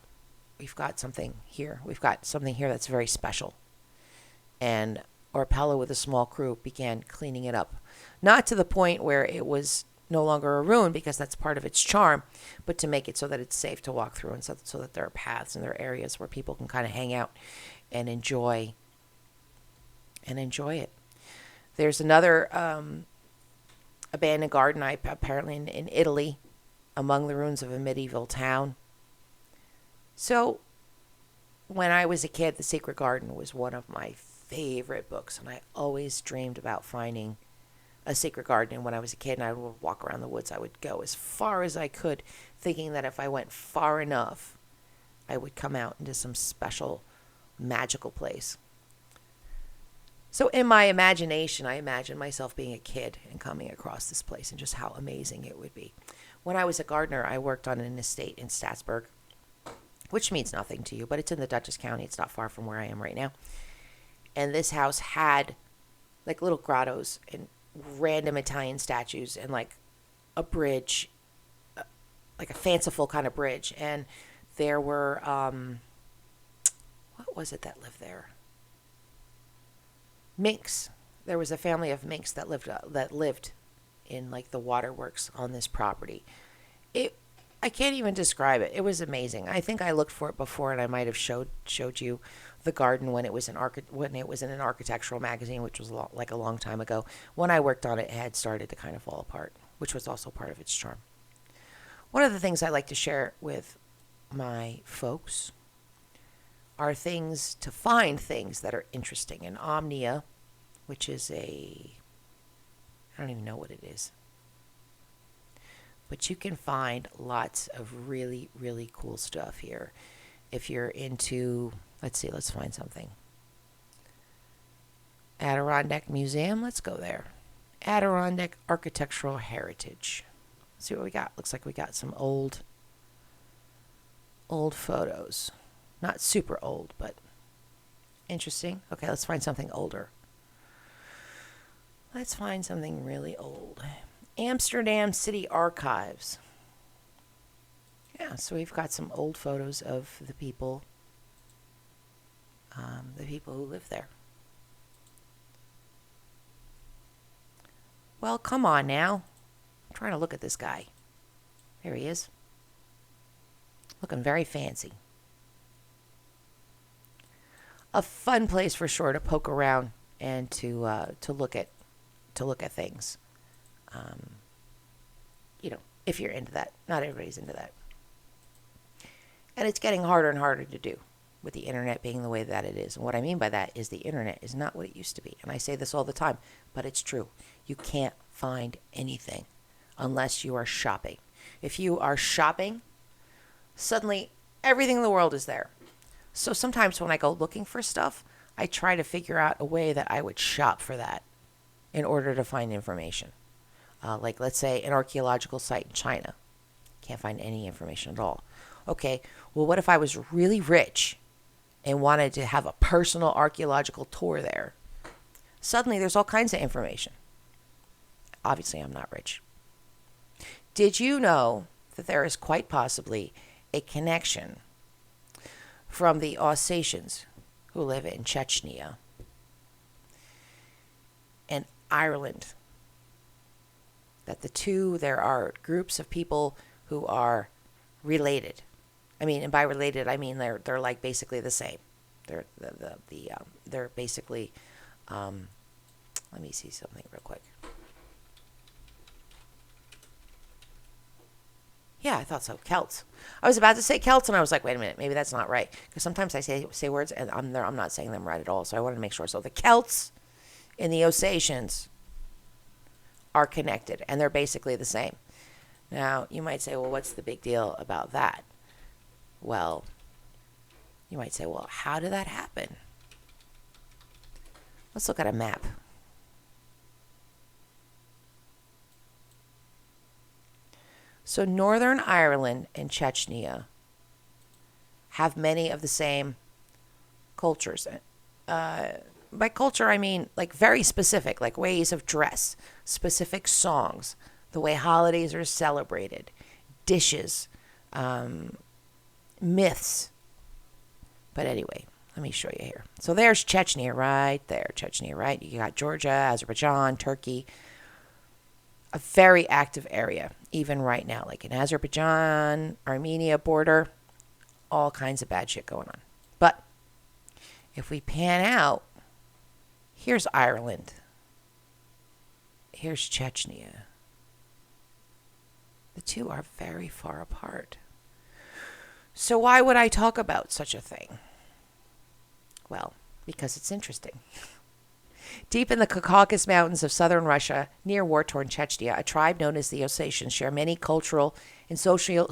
something here. We've got something here that's very special. And Orpello, with a small crew, began cleaning it up. Not to the point where it was no longer a ruin, because that's part of its charm, but to make it so that it's safe to walk through, and so that there are paths and there are areas where people can kind of hang out and enjoy it. There's another abandoned garden, apparently in Italy, among the ruins of a medieval town. So when I was a kid, The Secret Garden was one of my favorite books, and I always dreamed about finding a secret garden. And when I was a kid and I would walk around the woods, I would go as far as I could, thinking that if I went far enough, I would come out into some special magical place. So in my imagination, I imagined myself being a kid and coming across this place and just how amazing it would be. When I was a gardener, I worked on an estate in Statsburg, which means nothing to you, but it's in the Dutchess County. It's not far from where I am right now. And this house had like little grottos and random Italian statues and like a bridge, like a fanciful kind of bridge. And there were, what was it that lived there? Minks. There was a family of minks that lived in like the waterworks on this property. I can't even describe it. It was amazing. I think I looked for it before, and I might have showed you the garden when it was in an architectural magazine, which was like a long time ago. When I worked on it, it had started to kind of fall apart, which was also part of its charm. One of the things I like to share with my folks are things to find things that are interesting. And Omnia, which is I don't even know what it is, but you can find lots of really, really cool stuff here. If you're into, let's find something. Adirondack Museum, let's go there. Adirondack Architectural Heritage. Let's see what we got. Looks like we got some old photos. Not super old, but interesting. Okay, let's find something older. Let's find something really old. Amsterdam City Archives. Yeah, so we've got some old photos of the people the people who live there. Well, come on now. I'm trying to look at this guy. There he is. Looking very fancy. A fun place for sure to poke around and to look at things. If you're into that. Not everybody's into that. And it's getting harder and harder to do with the internet being the way that it is. And what I mean by that is the internet is not what it used to be. And I say this all the time, but it's true. You can't find anything unless you are shopping. If you are shopping, suddenly everything in the world is there. So sometimes when I go looking for stuff, I try to figure out a way that I would shop for that in order to find information. Like, let's say, an archaeological site in China. Can't find any information at all. Okay, well, what if I was really rich and wanted to have a personal archaeological tour there? Suddenly, there's all kinds of information. Obviously, I'm not rich. Did you know that there is quite possibly a connection from the Alsatians who live in Chechnya and Ireland? That there are groups of people who are related. I mean, and by related, I mean they're like basically the same. They're basically. Let me see something real quick. Yeah, I thought so. Celts. I was about to say Celts, and I was like, wait a minute, maybe that's not right. Because sometimes I say words, and I'm not saying them right at all. So I wanted to make sure. So the Celts and the Osatians are connected, and they're basically the same. Now, you might say, well, what's the big deal about that? Well, you might say, well, how did that happen? Let's look at a map. So Northern Ireland and Chechnya have many of the same cultures. By culture, I mean like very specific, like ways of dress, specific songs, the way holidays are celebrated, dishes, myths. But anyway, let me show you here. So there's Chechnya right there. Chechnya, right? You got Georgia, Azerbaijan, Turkey. A very active area, even right now. Like in Azerbaijan, Armenia border, all kinds of bad shit going on. But if we pan out, here's Ireland. Here's Chechnya. The two are very far apart. So why would I talk about such a thing? Well, because it's interesting. Deep in the Caucasus Mountains of southern Russia, near war-torn Chechnya, a tribe known as the Osatians share many cultural and social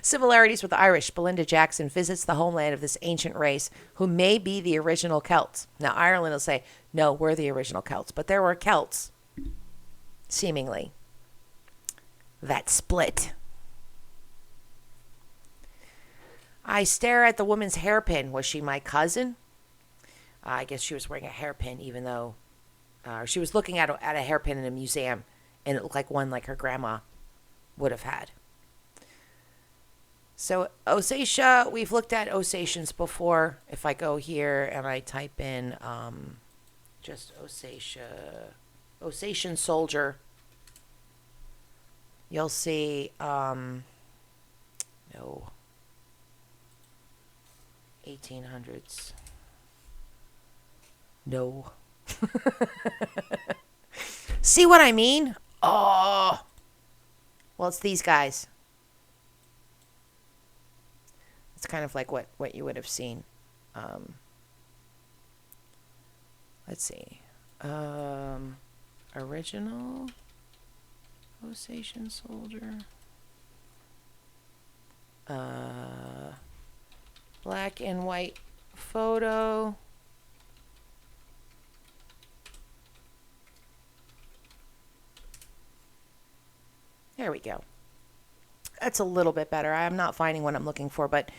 similarities with the Irish. Belinda Jackson visits the homeland of this ancient race who may be the original Celts. Now, Ireland will say, no, we're the original Celts. But there were Celts, seemingly, that split. I stare at the woman's hairpin. Was she my cousin? I guess she was wearing a hairpin, even though she was looking at a hairpin in a museum, and it looked like one like her grandma would have had. So Osatia, we've looked at Osatians before. If I go here and I type in just Osatia, Osatian soldier, you'll see, no, 1800s. No. See what I mean? Oh. Well, it's these guys. It's kind of like what you would have seen. Let's see. Original Osatian soldier. Black and white photo. There we go. That's a little bit better. I'm not finding what I'm looking for, but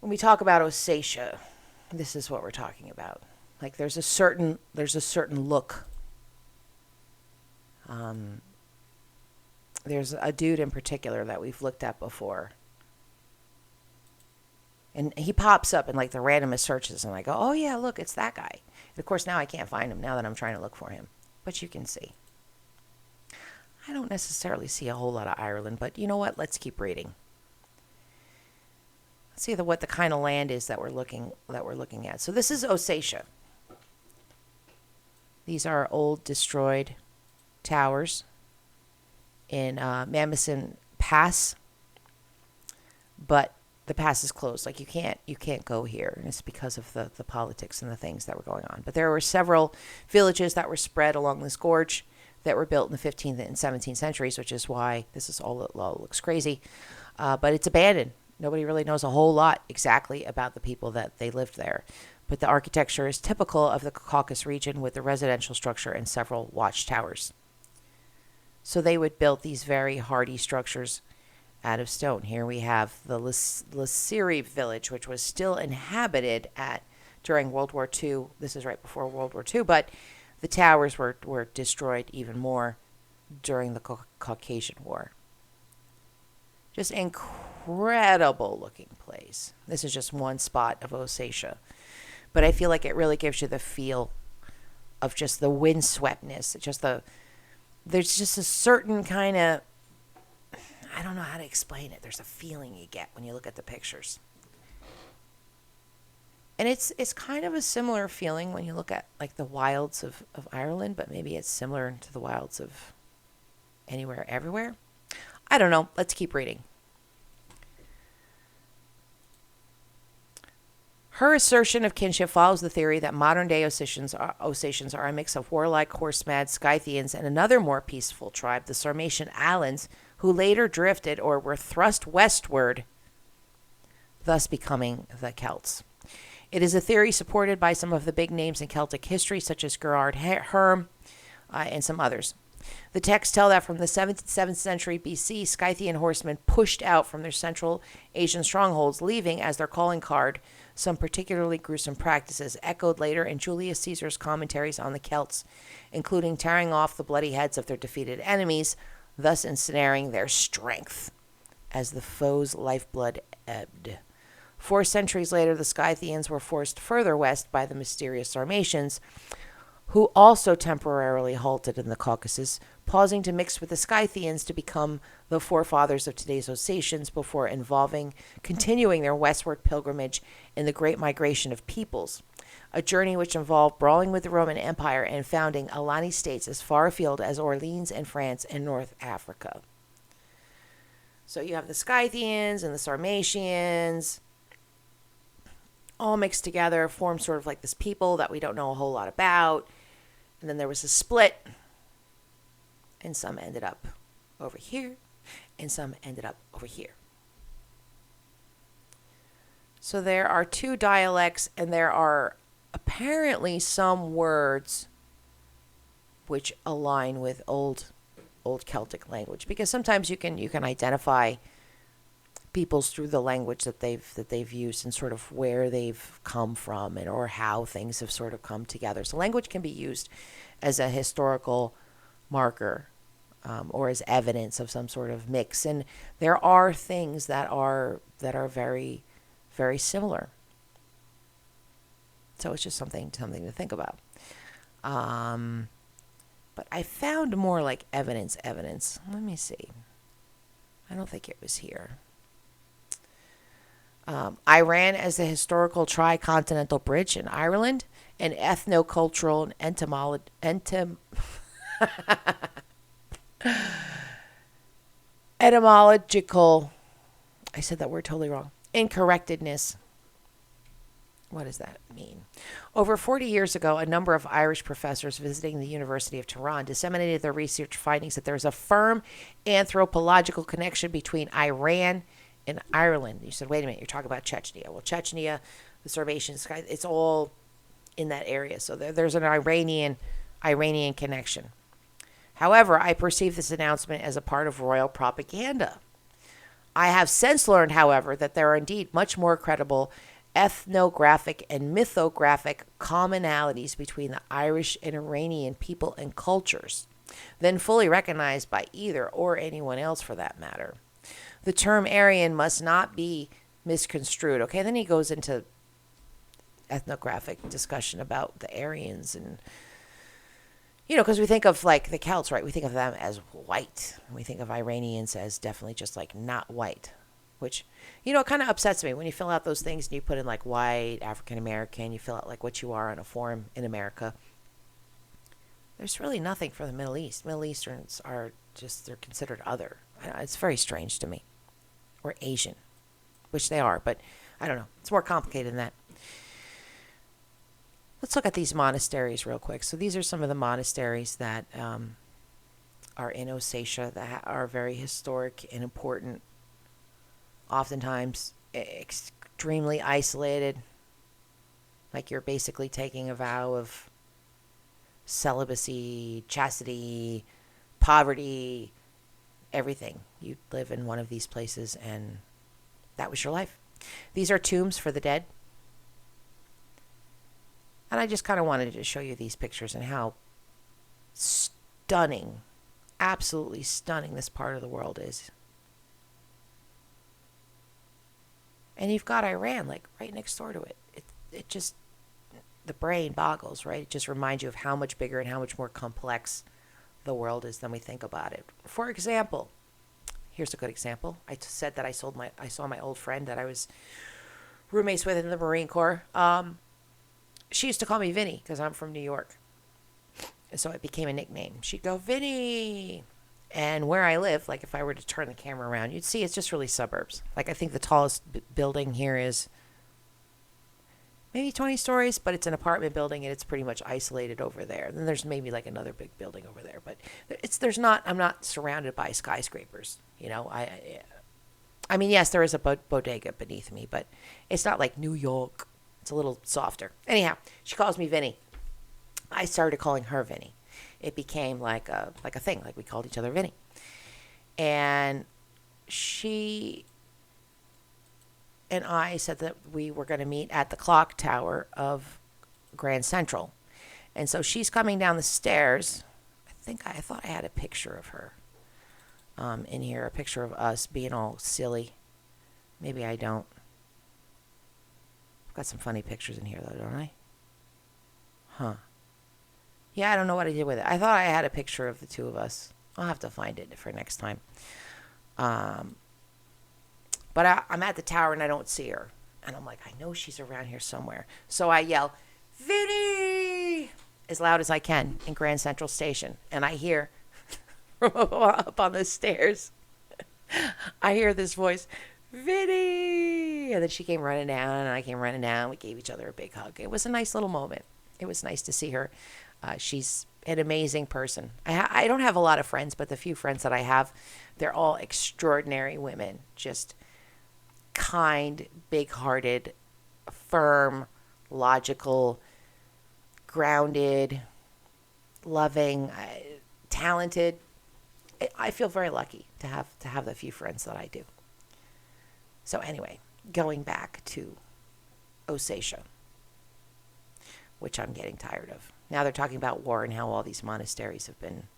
when we talk about Osatia, this is what we're talking about. Like there's a certain look. There's a dude in particular that we've looked at before. And he pops up in like the randomest searches, and I go, oh yeah, look, it's that guy. And of course, now I can't find him now that I'm trying to look for him. But you can see. I don't necessarily see a whole lot of Ireland, but you know what? Let's keep reading. Let's see what the kind of land is that we're looking at. So this is Ossetia. These are old destroyed towers in Mamison Pass, but the pass is closed. Like you can't go here, and it's because of the politics and the things that were going on. But there were several villages that were spread along this gorge that were built in the 15th and 17th centuries, which is why this is all looks crazy. But it's abandoned. Nobody really knows a whole lot exactly about the people that they lived there. But the architecture is typical of the Caucasus region with the residential structure and several watchtowers. So they would build these very hardy structures out of stone. Here we have the Lasiri village, which was still inhabited during World War II. This is right before World War II, but the towers were destroyed even more during the Caucasian War. Just incredible looking place. This is just one spot of Ossetia. But I feel like it really gives you the feel of just the windsweptness. There's just a certain kind of, I don't know how to explain it. There's a feeling you get when you look at the pictures. And it's kind of a similar feeling when you look at like the wilds of Ireland, but maybe it's similar to the wilds of anywhere, everywhere. I don't know. Let's keep reading. Her assertion of kinship follows the theory that modern-day Ossetians are a mix of warlike, horse-mad Scythians and another more peaceful tribe, the Sarmatian Alans, who later drifted or were thrust westward, thus becoming the Celts. It is a theory supported by some of the big names in Celtic history, such as Gerard Herm and some others. The texts tell that from the 7th century BC, Scythian horsemen pushed out from their Central Asian strongholds, leaving as their calling card some particularly gruesome practices, echoed later in Julius Caesar's commentaries on the Celts, including tearing off the bloody heads of their defeated enemies, thus ensnaring their strength as the foe's lifeblood ebbed. 4 centuries later, the Scythians were forced further west by the mysterious Sarmatians, who also temporarily halted in the Caucasus, pausing to mix with the Scythians to become the forefathers of today's Ossetians before continuing their westward pilgrimage in the Great Migration of Peoples, a journey which involved brawling with the Roman Empire and founding Alani states as far afield as Orleans in France and North Africa. So you have the Scythians and the Sarmatians all mixed together, form sort of like this people that we don't know a whole lot about. And then there was a split, and some ended up over here, and some ended up over here. So there are 2 dialects, and there are apparently some words which align with old Celtic language, because sometimes you can identify peoples through the language that they've used and sort of where they've come from and or how things have sort of come together. So language can be used as a historical marker or as evidence of some sort of mix. And there are things that are very, very similar. So it's just something to think about. But I found more like evidence. Let me see. I don't think it was here. Iran as the historical tri-continental bridge in Ireland, an ethnocultural and etymological, I said that word totally wrong, incorrectness. What does that mean? Over 40 years ago, a number of Irish professors visiting the University of Tehran disseminated their research findings that there is a firm anthropological connection between Iran and Ireland. You said, wait a minute, you're talking about Chechnya. Well, Chechnya, the Sarmatians, it's all in that area. So there's an Iranian connection. However, I perceive this announcement as a part of royal propaganda. I have since learned, however, that there are indeed much more credible ethnographic and mythographic commonalities between the Irish and Iranian people and cultures than fully recognized by either or anyone else for that matter. The term Aryan must not be misconstrued. Okay, then he goes into ethnographic discussion about the Aryans and because we think of like the Celts, right? We think of them as white. We think of Iranians as definitely just like not white, which, it kind of upsets me when you fill out those things and you put in like white, African American, you fill out like what you are on a form in America. There's really nothing for the Middle East. Middle Easterns are just, they're considered other. It's very strange to me. Or Asian, which they are, but I don't know. It's more complicated than that. Let's look at these monasteries real quick. So these are some of the monasteries that are in Ossetia that are very historic and important. Oftentimes extremely isolated. Like you're basically taking a vow of celibacy, chastity, poverty, everything. You live in one of these places and that was your life. These are tombs for the dead. And I just kind of wanted to show you these pictures and how stunning, absolutely stunning this part of the world is. And you've got Iran, like, right next door to it. It just, the brain boggles, right? It just reminds you of how much bigger and how much more complex the world is than we think about it. For example, here's a good example. I said that I saw my old friend that I was roommates with in the Marine Corps. She used to call me Vinny because I'm from New York. And so it became a nickname. She'd go, Vinny. And where I live, like if I were to turn the camera around, you'd see it's just really suburbs. Like I think the tallest building here is maybe 20 stories, but it's an apartment building and it's pretty much isolated over there. And then there's maybe like another big building over there, but I'm not surrounded by skyscrapers. I mean, yes, there is a bodega beneath me, but it's not like New York. It's a little softer. Anyhow, she calls me Vinny. I started calling her Vinny. It became like a thing. Like we called each other Vinny. And she and I said that we were going to meet at the clock tower of Grand Central. And so she's coming down the stairs. I thought I had a picture of her in here, a picture of us being all silly. Maybe I don't. I've got some funny pictures in here, though, don't I? Huh. Yeah, I don't know what I did with it. I thought I had a picture of the two of us. I'll have to find it for next time. But I'm at the tower and I don't see her. And I'm like, I know she's around here somewhere. So I yell, Vinny! As loud as I can in Grand Central Station. And I hear from up on the stairs, I hear this voice, Vinny! And then she came running down and I came running down. We gave each other a big hug. It was a nice little moment. It was nice to see her. She's an amazing person. I don't have a lot of friends, but the few friends that I have, they're all extraordinary women. Just kind, big-hearted, firm, logical, grounded, loving, talented. I feel very lucky to have the few friends that I do. So anyway, going back to Ossetia, which I'm getting tired of. Now they're talking about war and how all these monasteries have been,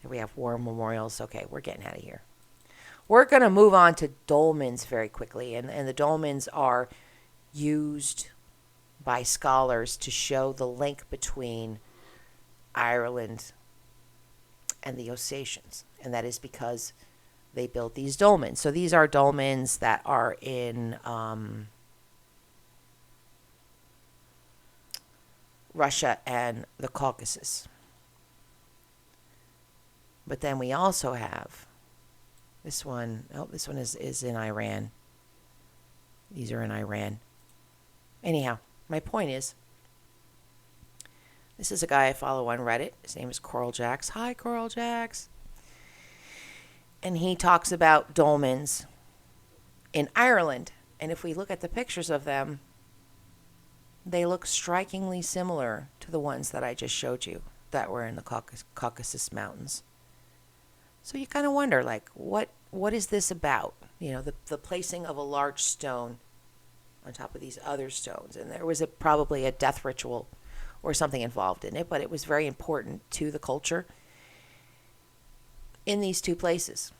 we have war memorials. Okay, we're getting out of here. We're going to move on to dolmens very quickly. And the dolmens are used by scholars to show the link between Ireland and the Ossetians. And that is because they built these dolmens. So these are dolmens that are in Russia and the Caucasus. But then we also have this one. Oh, this one is in Iran. These are in Iran. Anyhow, my point is, this is a guy I follow on Reddit. His name is Coral Jacks. Hi, Coral Jacks. And he talks about dolmens in Ireland. And if we look at the pictures of them, they look strikingly similar to the ones that I just showed you that were in the Caucasus Mountains. So you kind of wonder, like, what is this about? You know, the placing of a large stone on top of these other stones. And there was probably a death ritual or something involved in it, but it was very important to the culture in these two places.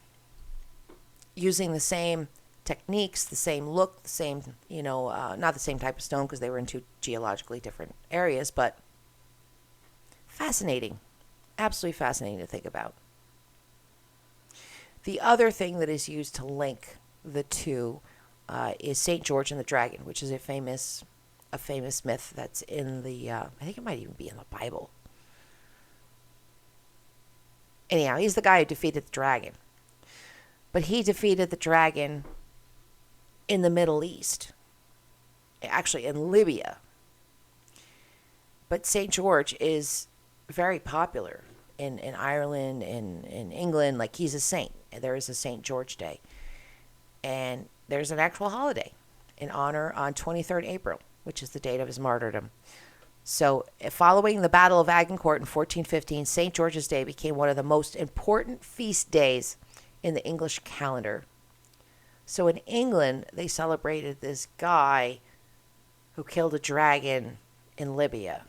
Using the same techniques, the same look, the same, not the same type of stone because they were in two geologically different areas, but fascinating. Absolutely fascinating to think about. The other thing that is used to link the two is St. George and the Dragon, which is a famous myth that's in the, I think it might even be in the Bible. Anyhow, he's the guy who defeated the dragon. But he defeated the dragon in the Middle East, actually in Libya. But St. George is very popular in Ireland, in England. Like, he's a saint. There is a St. George Day. And there's an actual holiday in honor on 23rd April, which is the date of his martyrdom. So, following the Battle of Agincourt in 1415, St. George's Day became one of the most important feast days in the English calendar. So in England, they celebrated this guy who killed a dragon in Libya.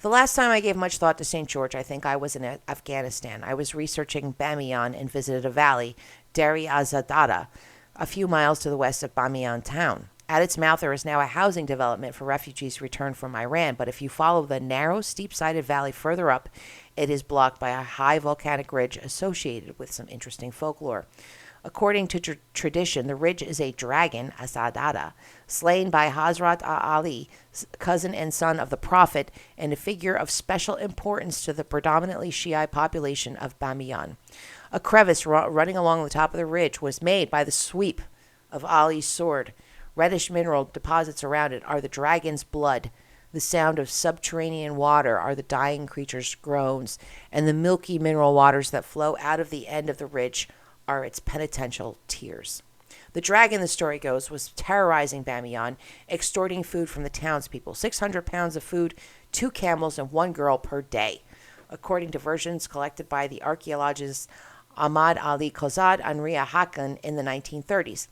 The last time I gave much thought to St. George, I think I was in Afghanistan. I was researching Bamiyan and visited a valley, Deri Azadada, a few miles to the west of Bamiyan town. At its mouth, there is now a housing development for refugees returned from Iran, but if you follow the narrow, steep-sided valley further up, it is blocked by a high volcanic ridge associated with some interesting folklore. According to tradition, the ridge is a dragon, Asadada, slain by Hazrat Ali, cousin and son of the Prophet, and a figure of special importance to the predominantly Shiite population of Bamiyan. A crevice running along the top of the ridge was made by the sweep of Ali's sword. Reddish mineral deposits around it are the dragon's blood. The sound of subterranean water are the dying creature's groans, and the milky mineral waters that flow out of the end of the ridge are its penitential tears. The dragon, the story goes, was terrorizing Bamiyan, extorting food from the townspeople, 600 pounds of food, 2 camels, and 1 girl per day, according to versions collected by the archaeologist Ahmad Ali Kozad and Ria Hakan in the 1930s.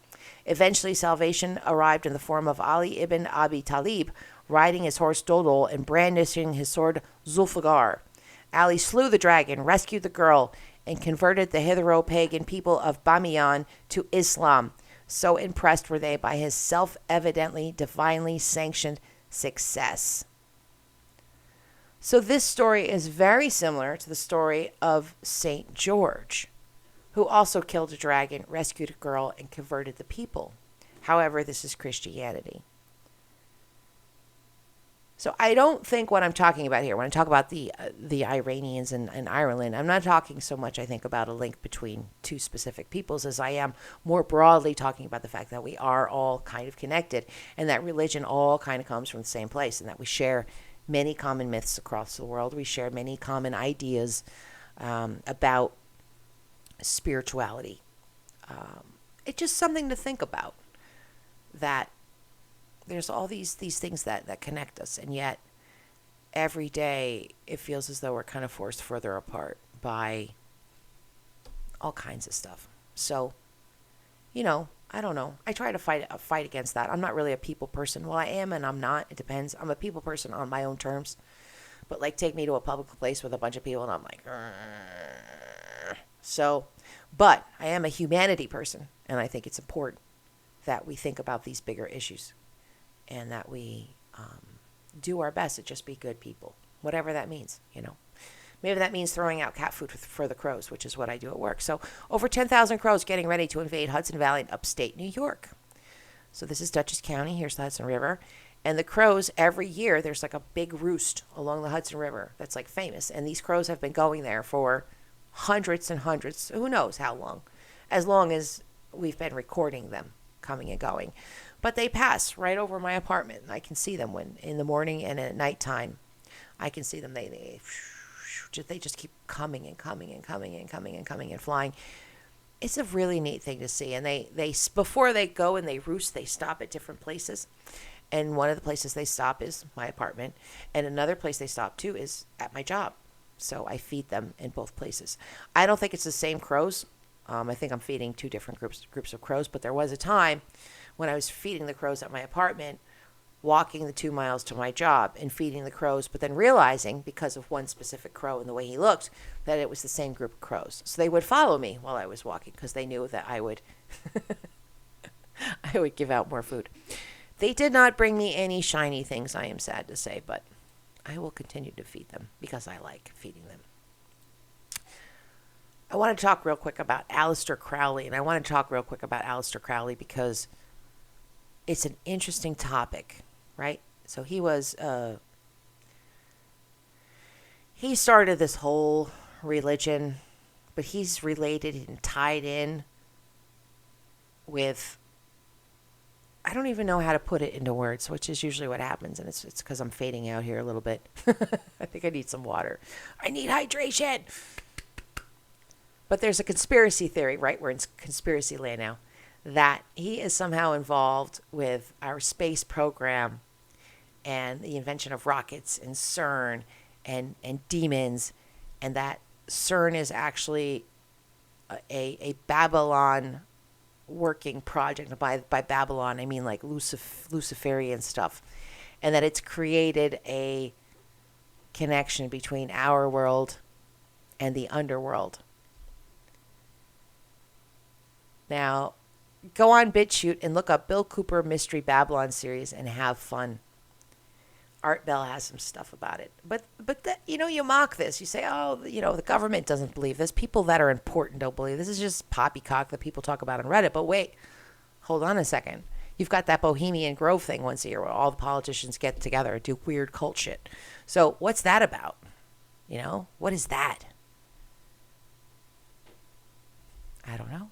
Eventually, salvation arrived in the form of Ali ibn Abi Talib, riding his horse Dodol and brandishing his sword Zulfiqar. Ali slew the dragon, rescued the girl, and converted the hitherto pagan people of Bamiyan to Islam. So impressed were they by his self-evidently, divinely sanctioned success. So this story is very similar to the story of St. George, who also killed a dragon, rescued a girl, and converted the people. However, this is Christianity. So I don't think what I'm talking about here, when I talk about the Iranians and Ireland, I'm not talking so much, I think, about a link between two specific peoples as I am more broadly talking about the fact that we are all kind of connected and that religion all kind of comes from the same place and that we share many common myths across the world. We share many common ideas about spirituality. It's just something to think about, that there's all these things that connect us, and yet every day it feels as though we're kind of forced further apart by all kinds of stuff. So, I don't know. I try to fight against that. I'm not really a people person. Well, I am and I'm not. It depends. I'm a people person on my own terms. But take me to a public place with a bunch of people and I'm like, Rrr. So, but I am a humanity person, and I think it's important that we think about these bigger issues and that we do our best to just be good people, whatever that means, Maybe that means throwing out cat food for the crows, which is what I do at work. So over 10,000 crows getting ready to invade Hudson Valley in upstate New York. So this is Dutchess County. Here's the Hudson River. And the crows, every year, there's a big roost along the Hudson River that's famous. And these crows have been going there for hundreds and hundreds, who knows how long as we've been recording them coming and going. But they pass right over my apartment, and I can see them when in the morning and at nighttime. I can see them. They just keep coming and coming and coming and coming and coming and flying. It's a really neat thing to see. And they before they go and they roost, they stop at different places. And one of the places they stop is my apartment, and another place they stop too is at my job. So I feed them in both places. I don't think it's the same crows. I think I'm feeding two different groups of crows. But there was a time when I was feeding the crows at my apartment walking the 2 miles to my job and feeding the crows, but then realizing, because of one specific crow and the way he looked, that it was the same group of crows. So they would follow me while I was walking because they knew that I would I would give out more food. They did not bring me any shiny things, I am sad to say, but I will continue to feed them because I like feeding them. I want to talk real quick about Aleister Crowley, and I want to talk real quick about Aleister Crowley because it's an interesting topic, right? So he started this whole religion, but he's related and tied in with, I don't even know how to put it into words, which is usually what happens, and it's because I'm fading out here a little bit. I think I need some water. I need hydration. But there's a conspiracy theory, right? We're in conspiracy land now, that he is somehow involved with our space program and the invention of rockets and CERN and demons, and that CERN is actually a Babylon working project. By Babylon, I mean like Luciferian stuff, and that it's created a connection between our world and the underworld. Now, go on BitChute and look up Bill Cooper Mystery Babylon series and have fun. Art Bell has some stuff about it. But you mock this. You say, oh, the government doesn't believe this. People that are important don't believe this. This is just poppycock that people talk about on Reddit. But wait, hold on a second. You've got that Bohemian Grove thing once a year where all the politicians get together and do weird cult shit. So what's that about? What is that? I don't know.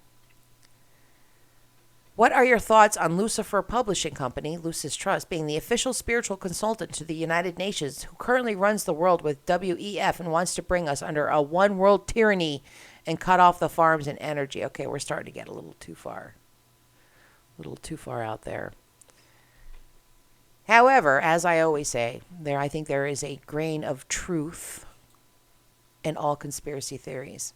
What are your thoughts on Lucifer Publishing Company, Lucis Trust, being the official spiritual consultant to the United Nations, who currently runs the world with WEF and wants to bring us under a one world tyranny and cut off the farms and energy? Okay, we're starting to get a little too far. Out there. However, as I always say, I think there is a grain of truth in all conspiracy theories.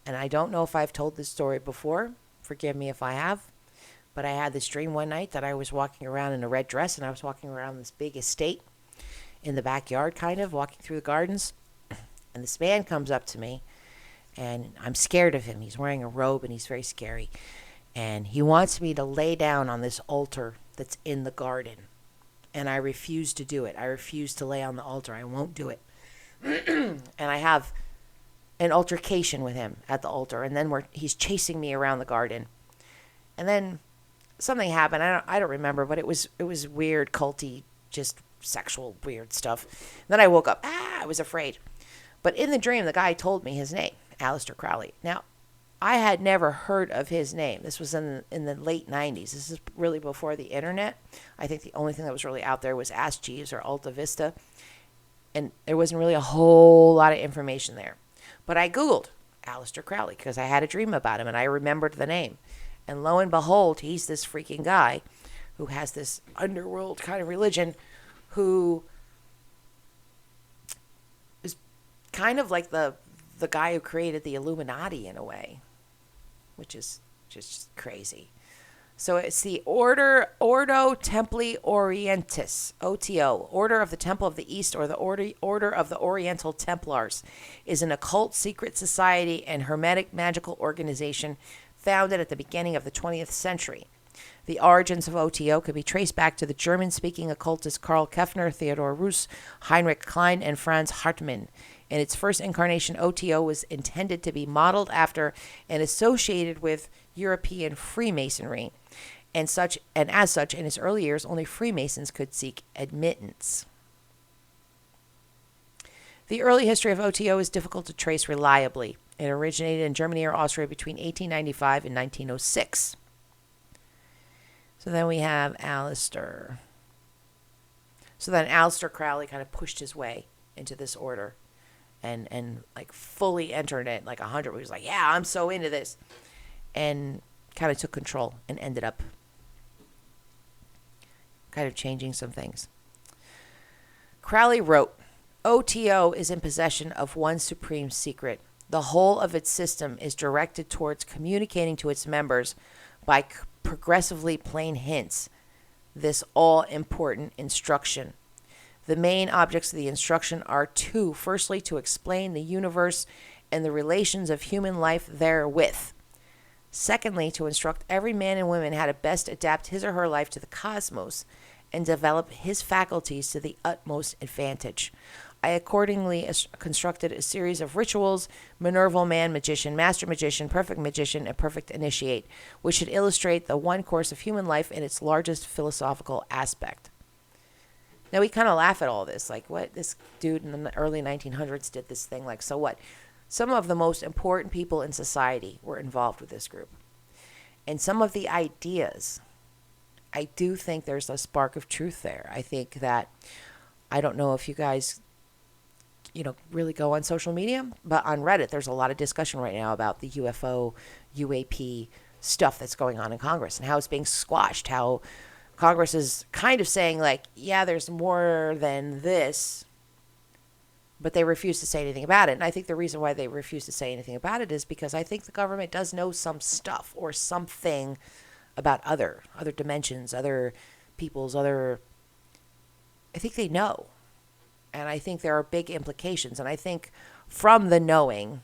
And I don't know if I've told this story before. Forgive me if I have. But I had this dream one night that I was walking around in a red dress, and I was walking around this big estate in the backyard, kind of, walking through the gardens. And this man comes up to me, and I'm scared of him. He's wearing a robe, and he's very scary. And he wants me to lay down on this altar that's in the garden. And I refuse to do it. I refuse to lay on the altar. I won't do it. And I have an altercation with him at the altar. And then he's chasing me around the garden. And then something happened. I don't remember, but it was weird, culty, just sexual weird stuff. And then I woke up. I was afraid. But in the dream, the guy told me his name, Aleister Crowley. Now, I had never heard of his name. This was in the late 90s. This is really before the internet. I think the only thing that was really out there was Ask Jeeves or Alta Vista. And there wasn't really a whole lot of information there. But I Googled Aleister Crowley because I had a dream about him and I remembered the name. And lo and behold, he's this freaking guy who has this underworld kind of religion who is kind of like the guy who created the Illuminati in a way, which is just crazy. So it's the Ordo Templi Orientis, OTO, Order of the Temple of the East, or the Order of the Oriental Templars, is an occult secret society and hermetic magical organization founded at the beginning of the 20th century. The origins of OTO could be traced back to the German-speaking occultists Karl Keffner, Theodor Reuss, Heinrich Klein, and Franz Hartmann. In its first incarnation, OTO was intended to be modeled after and associated with European Freemasonry, and as such, in its early years, only Freemasons could seek admittance. The early history of OTO is difficult to trace reliably. It originated in Germany or Austria between 1895 and 1906. So then we have Aleister. So then Aleister Crowley kind of pushed his way into this order and like fully entered it like 100. He was like, yeah, I'm so into this. And kind of took control and ended up kind of changing some things. Crowley wrote, OTO is in possession of one supreme secret. The whole of its system is directed towards communicating to its members by progressively plain hints this all-important instruction. The main objects of the instruction are two. Firstly, to explain the universe and the relations of human life therewith. Secondly, to instruct every man and woman how to best adapt his or her life to the cosmos and develop his faculties to the utmost advantage. I accordingly constructed a series of rituals, Minerval Man, Magician, Master Magician, Perfect Magician, and Perfect Initiate, which should illustrate the one course of human life in its largest philosophical aspect. Now, we kind of laugh at all this, like, what? This dude in the early 1900s did this thing, like, so what? Some of the most important people in society were involved with this group. And some of the ideas, I do think there's a spark of truth there. I think that, I don't know if you guys really go on social media, but on Reddit, there's a lot of discussion right now about the UFO, UAP stuff that's going on in Congress and how it's being squashed, how Congress is kind of saying, like, yeah, there's more than this, but they refuse to say anything about it. And I think the reason why they refuse to say anything about it is because I think the government does know some stuff or something about other dimensions, other peoples, I think they know. And I think there are big implications. And I think from the knowing,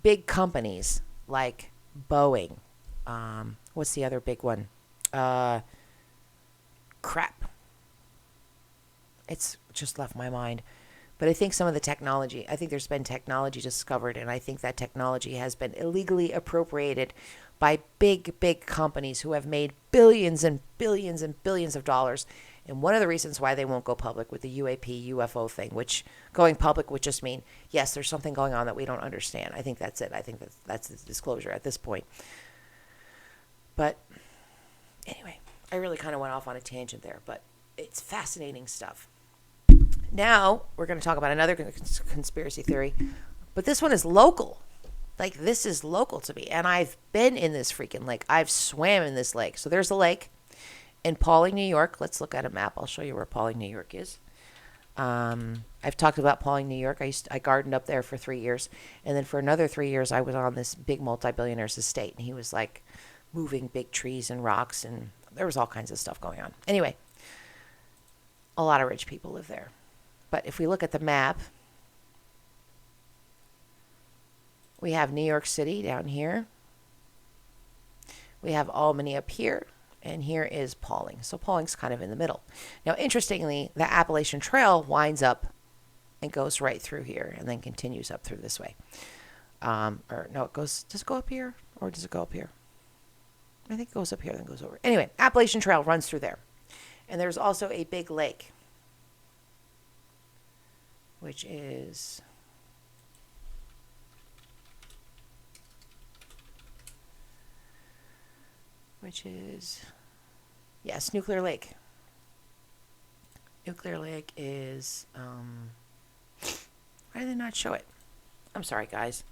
big companies like Boeing, what's the other big one? Crap. It's just left my mind. But I think some of the technology, I think there's been technology discovered, and I think that technology has been illegally appropriated by big, big companies who have made billions and billions and billions of dollars. And one of the reasons why they won't go public with the UAP, UFO thing, which going public would just mean, yes, there's something going on that we don't understand. I think that's it. I think that's the disclosure at this point. But anyway, I really kind of went off on a tangent there, but it's fascinating stuff. Now, we're going to talk about another conspiracy theory, but this one is local. Like, this is local to me, and I've been in this freaking lake. I've swam in this lake. So there's a lake in Pawling, New York. Let's look at a map. I'll show you where Pawling, New York is. I've talked about Pawling, New York. I gardened up there for 3 years, and then for another 3 years, I was on this big multi-billionaire's estate, and he was, like, moving big trees and rocks, and there was all kinds of stuff going on. Anyway, a lot of rich people live there. But if we look at the map, we have New York City down here. We have Albany up here. And here is Pawling. So Pawling's kind of in the middle. Now, interestingly, the Appalachian Trail winds up and goes right through here and then continues up through this way. Does it go up here? Or does it go up here? I think it goes up here, then goes over. Anyway, Appalachian Trail runs through there. And there's also a big lake, which is yes, Nuclear Lake. Nuclear Lake is why did they not show it? I'm sorry, guys.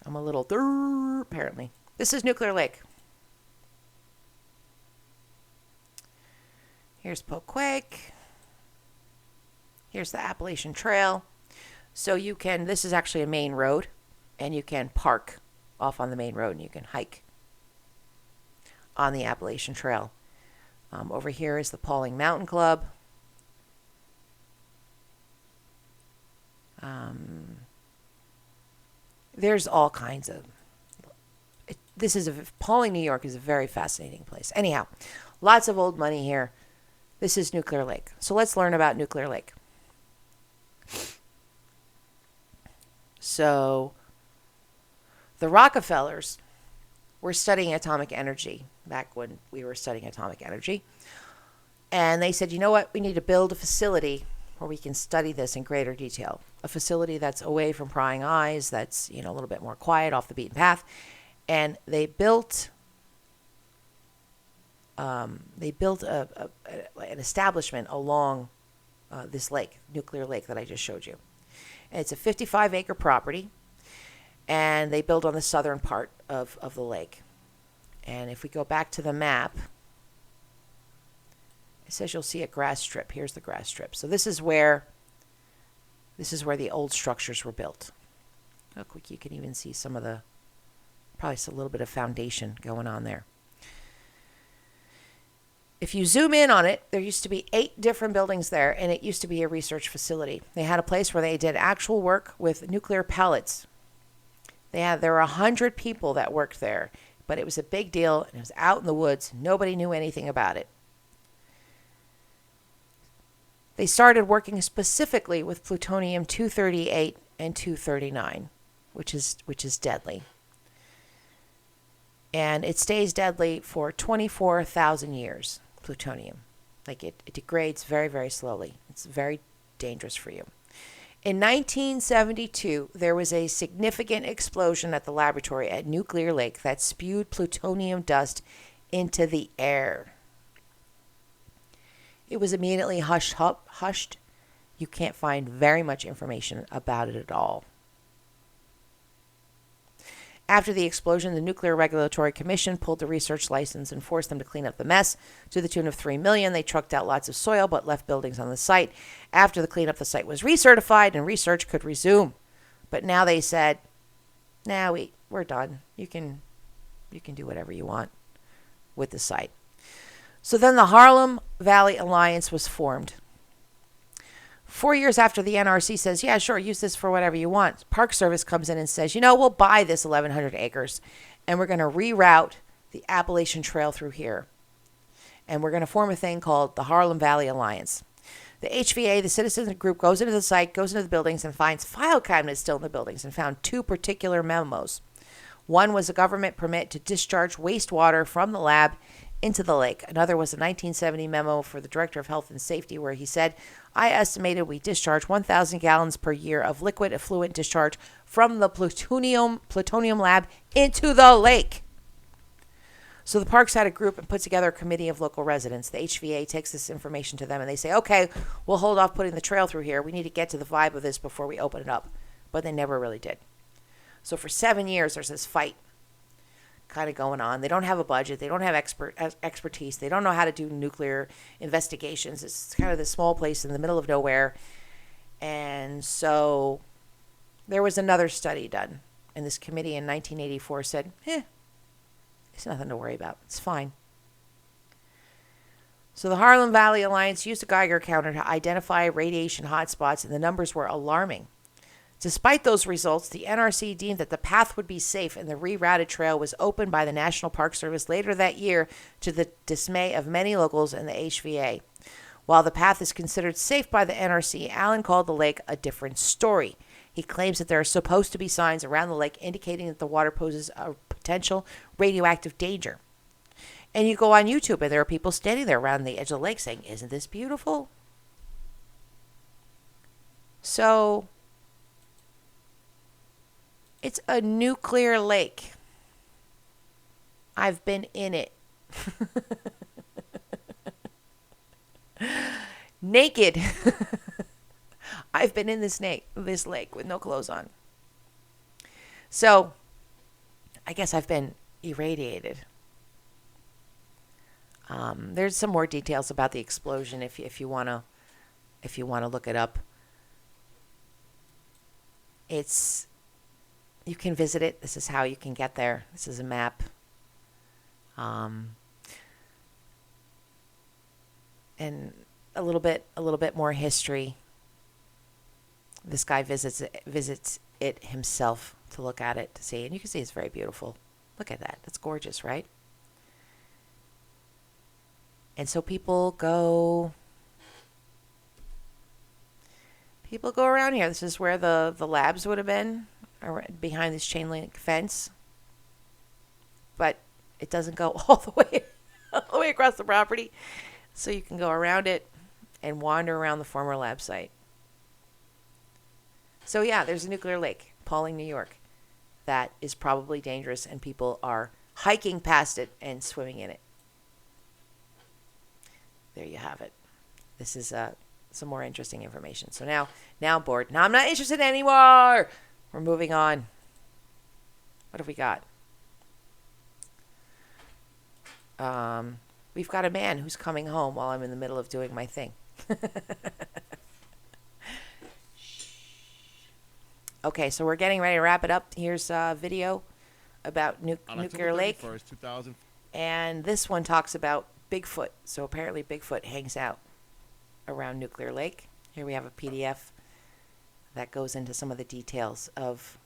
I'm a little apparently. This is Nuclear Lake. Here's Poquake. Here's the Appalachian Trail. So you can, this is actually a main road, and you can park off on the main road, and you can hike on the Appalachian Trail. Over here is the Pawling Mountain Club. There's all kinds of, Pawling, New York is a very fascinating place. Anyhow, lots of old money here. This is Nuclear Lake. So let's learn about Nuclear Lake. So the Rockefellers were studying atomic energy back when we were studying atomic energy. And they said, you know what? We need to build a facility where we can study this in greater detail. A facility that's away from prying eyes, that's, a little bit more quiet, off the beaten path. And they built an establishment along this lake, Nuclear Lake, that I just showed you. And it's a 55-acre property, and they build on the southern part of the lake. And if we go back to the map, it says you'll see a grass strip. Here's the grass strip. So this is where the old structures were built. Real quick, you can even see some of the, probably a little bit of foundation going on there. If you zoom in on it, there used to be 8 different buildings there, and it used to be a research facility. They had a place where they did actual work with nuclear pellets. There were 100 people that worked there, but it was a big deal, and it was out in the woods. Nobody knew anything about it. They started working specifically with plutonium-238 and 239, which is deadly. And it stays deadly for 24,000 years, plutonium. Like it degrades very, very slowly. It's very dangerous for you. In 1972, there was a significant explosion at the laboratory at Nuclear Lake that spewed plutonium dust into the air. It was immediately hushed. You can't find very much information about it at all. After the explosion, the Nuclear Regulatory Commission pulled the research license and forced them to clean up the mess to the tune of $3 million. They trucked out lots of soil but left buildings on the site. After the cleanup, the site was recertified and research could resume. But now they said, "Nah, we're done. You can do whatever you want with the site." So then the Harlem Valley Alliance was formed. 4 years after the NRC says, "Yeah, sure, use this for whatever you want," Park Service comes in and says, "We'll buy this 1,100 acres, and we're going to reroute the Appalachian Trail through here. And we're going to form a thing called the Harlem Valley Alliance." The HVA, the citizen group, goes into the site, goes into the buildings, and finds file cabinets still in the buildings, and found 2 particular memos. One was a government permit to discharge wastewater from the lab into the lake. Another was a 1970 memo for the Director of Health and Safety where he said, "I estimated we discharge 1,000 gallons per year of liquid effluent discharge from the plutonium lab into the lake." So the parks had a group and put together a committee of local residents. The HVA takes this information to them and they say, "Okay, we'll hold off putting the trail through here. We need to get to the vibe of this before we open it up." But they never really did. So for 7 years, there's this fight kind of going on. They don't have a budget. They don't have expertise. They don't know how to do nuclear investigations. It's kind of this small place in the middle of nowhere. And so there was another study done. And this committee in 1984 said, it's nothing to worry about. It's fine. So the Harlem Valley Alliance used a Geiger counter to identify radiation hotspots, and the numbers were alarming. Despite those results, the NRC deemed that the path would be safe, and the rerouted trail was opened by the National Park Service later that year to the dismay of many locals and the HVA. While the path is considered safe by the NRC, Allen called the lake a different story. He claims that there are supposed to be signs around the lake indicating that the water poses a potential radioactive danger. And you go on YouTube, and there are people standing there around the edge of the lake saying, "Isn't this beautiful?" So it's a nuclear lake. I've been in it. Naked. I've been in this lake with no clothes on. So I guess I've been irradiated. There's some more details about the explosion if you want to look it up. You can visit it. This is how you can get there. This is a map. And a little bit more history. This guy visits it himself to look at it, to see. And you can see it's very beautiful. Look at that. That's gorgeous, right? And so people go around here. This is where the labs would have been, behind this chain link fence. But it doesn't go all the way across the property. So you can go around it and wander around the former lab site. So yeah, there's a nuclear lake, Pawling, New York, that is probably dangerous, and people are hiking past it and swimming in it. There you have it. This is some more interesting information. So now I'm bored. Now I'm not interested anymore. We're moving on. What have we got? We've got a man who's coming home while I'm in the middle of doing my thing. Okay, so we're getting ready to wrap it up. Here's a video about On October Nuclear Lake. 31st, 2000. And this one talks about Bigfoot. So apparently Bigfoot hangs out around Nuclear Lake. Here we have a PDF that goes into some of the details of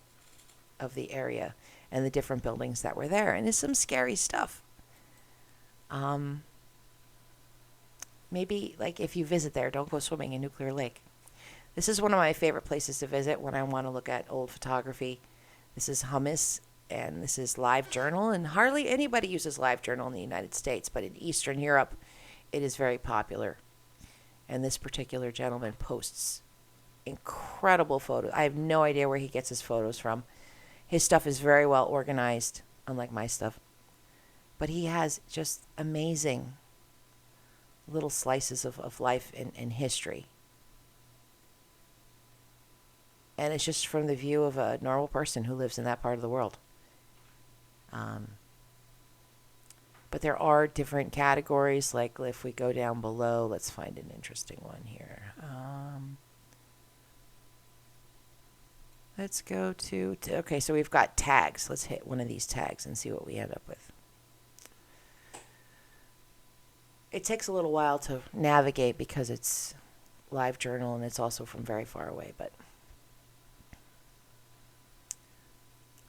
the area and the different buildings that were there. And it's some scary stuff. Maybe, like, if you visit there, don't go swimming in Nuclear Lake. This is one of my favorite places to visit when I want to look at old photography. This is Hummus, and this is LiveJournal, and hardly anybody uses LiveJournal in the United States, but in Eastern Europe, it is very popular. And this particular gentleman posts incredible photos. I have no idea where he gets his photos from. His stuff is very well organized, unlike my stuff. But he has just amazing little slices of life and history. And it's just from the view of a normal person who lives in that part of the world. But there are different categories. Like if we go down below, let's find an interesting one here. Let's go to okay, so we've got tags. Let's hit one of these tags and see what we end up with. It takes a little while to navigate because it's LiveJournal and it's also from very far away, but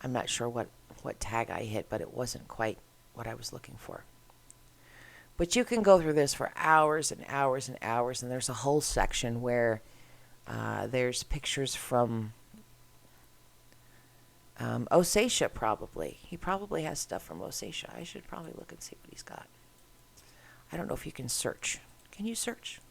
I'm not sure what tag I hit, but it wasn't quite what I was looking for. But you can go through this for hours and hours and hours, and there's a whole section where there's pictures from Ossetia, probably. He probably has stuff from Ossetia. I should probably look and see what he's got. I don't know if you can search. Can you search?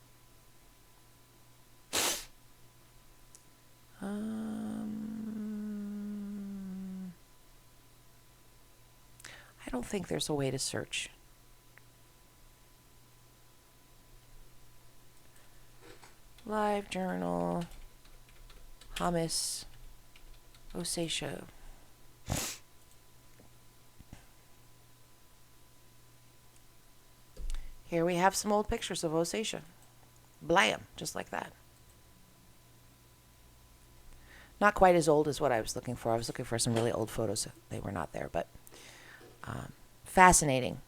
I don't think there's a way to search. LiveJournal, Hummus, Ossetia. Here we have some old pictures of Ossetia. Blam, just like that. Not quite as old as what I was looking for. I was looking for some really old photos. They were not there, but fascinating.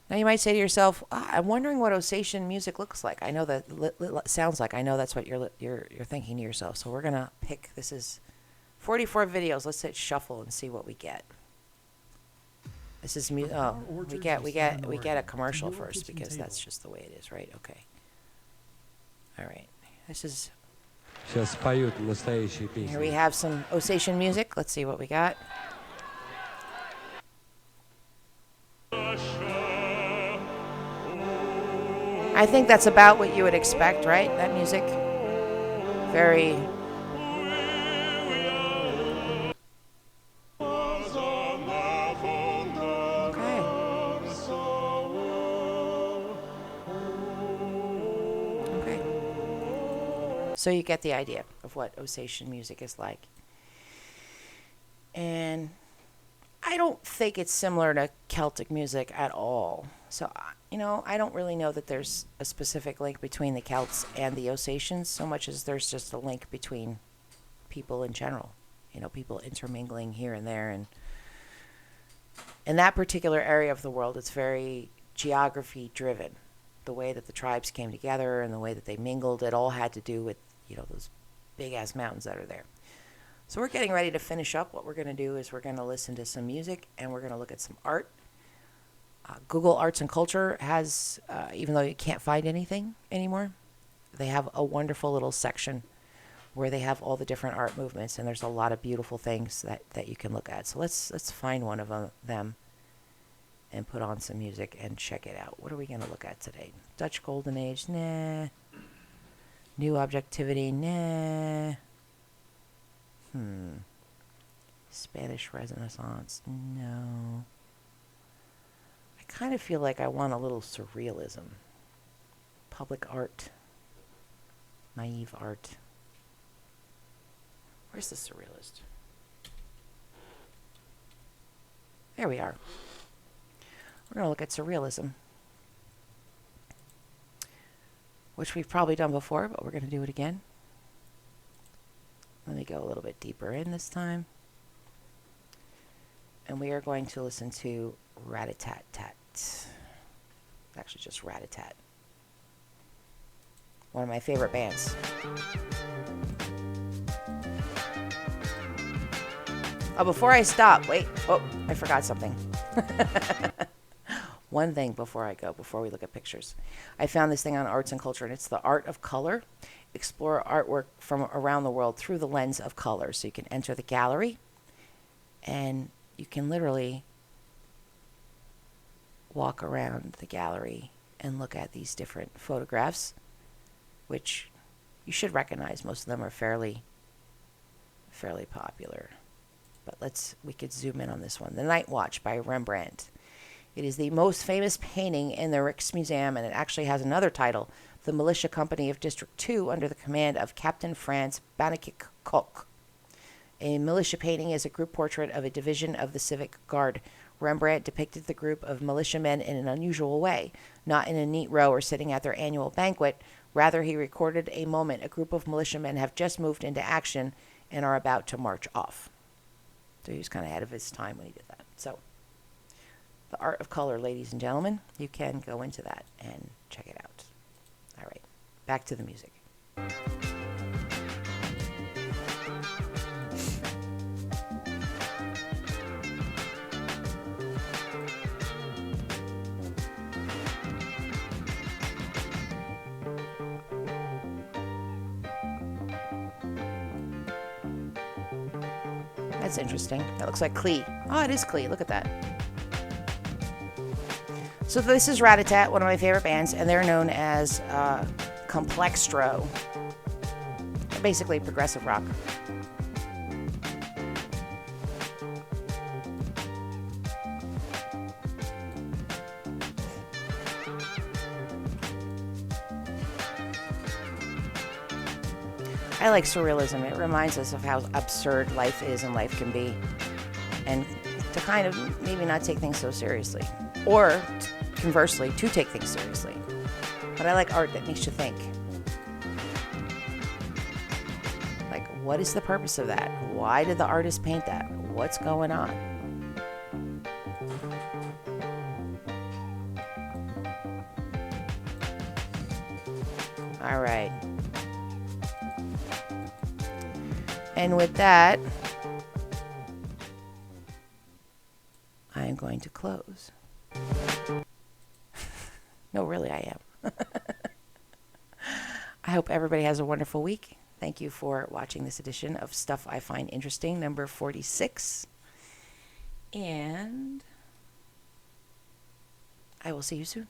Now you might say to yourself, I'm wondering what Ossetian music looks like. I know that sounds like. I know that's what you're thinking to yourself. So we're gonna pick. This is 44 videos. Let's hit shuffle and see what we get. This is we get a commercial first because that's just the way it is, right? Okay. All right. This is. Here we have some Ossetian music. Let's see what we got. I think that's about what you would expect, right? That music. Very. So you get the idea of what Ossetian music is like. And I don't think it's similar to Celtic music at all. So, I don't really know that there's a specific link between the Celts and the Ossetians so much as there's just a link between people in general. People intermingling here and there. And in that particular area of the world, it's very geography driven. The way that the tribes came together and the way that they mingled, it all had to do with those big-ass mountains that are there. So we're getting ready to finish up. What we're going to do is we're going to listen to some music, and we're going to look at some art. Google Arts and Culture has, even though you can't find anything anymore, they have a wonderful little section where they have all the different art movements, and there's a lot of beautiful things that you can look at. So let's find one of them and put on some music and check it out. What are we going to look at today? Dutch Golden Age? Nah. New Objectivity? Nah. Spanish Renaissance? No. I kind of feel like I want a little surrealism. Public art. Naive art. Where's the surrealist? There we are. We're going to look at surrealism, which we've probably done before, but we're going to do it again. Let me go a little bit deeper in this time. And we are going to listen to Rat-a-tat-tat. Actually, just Rat-a-tat. One of my favorite bands. Oh, before I stop, wait. Oh, I forgot something. One thing before we look at pictures. I found this thing on Arts and Culture, and it's The Art of Color. Explore artwork from around the world through the lens of color. So you can enter the gallery, and you can literally walk around the gallery and look at these different photographs, which you should recognize. Most of them are fairly popular. But we could zoom in on this one. The Night Watch by Rembrandt. It is the most famous painting in the Rijksmuseum, and it actually has another title, The Militia Company of District 2, under the command of Captain Frans Bannekik Kolk. A militia painting is a group portrait of a division of the Civic Guard. Rembrandt depicted the group of militiamen in an unusual way, not in a neat row or sitting at their annual banquet. Rather, he recorded a moment a group of militiamen have just moved into action and are about to march off. So he was kind of ahead of his time when he did that. So, The Art of Color, ladies and gentlemen. You can go into that and check it out. All right, back to the music. That's interesting. That looks like Klee. Oh, it is Klee. Look at that. So this is Rat-a-tat, one of my favorite bands, and they're known as Complextro. They're basically progressive rock. I like surrealism. It reminds us of how absurd life is and life can be. And to kind of maybe not take things so seriously. Or, conversely, to take things seriously. But I like art that makes you think. Like, what is the purpose of that? Why did the artist paint that? What's going on? All right. And with that, I am going to close. No, really, I am. I hope everybody has a wonderful week. Thank you for watching this edition of Stuff I Find Interesting, number 46. And I will see you soon.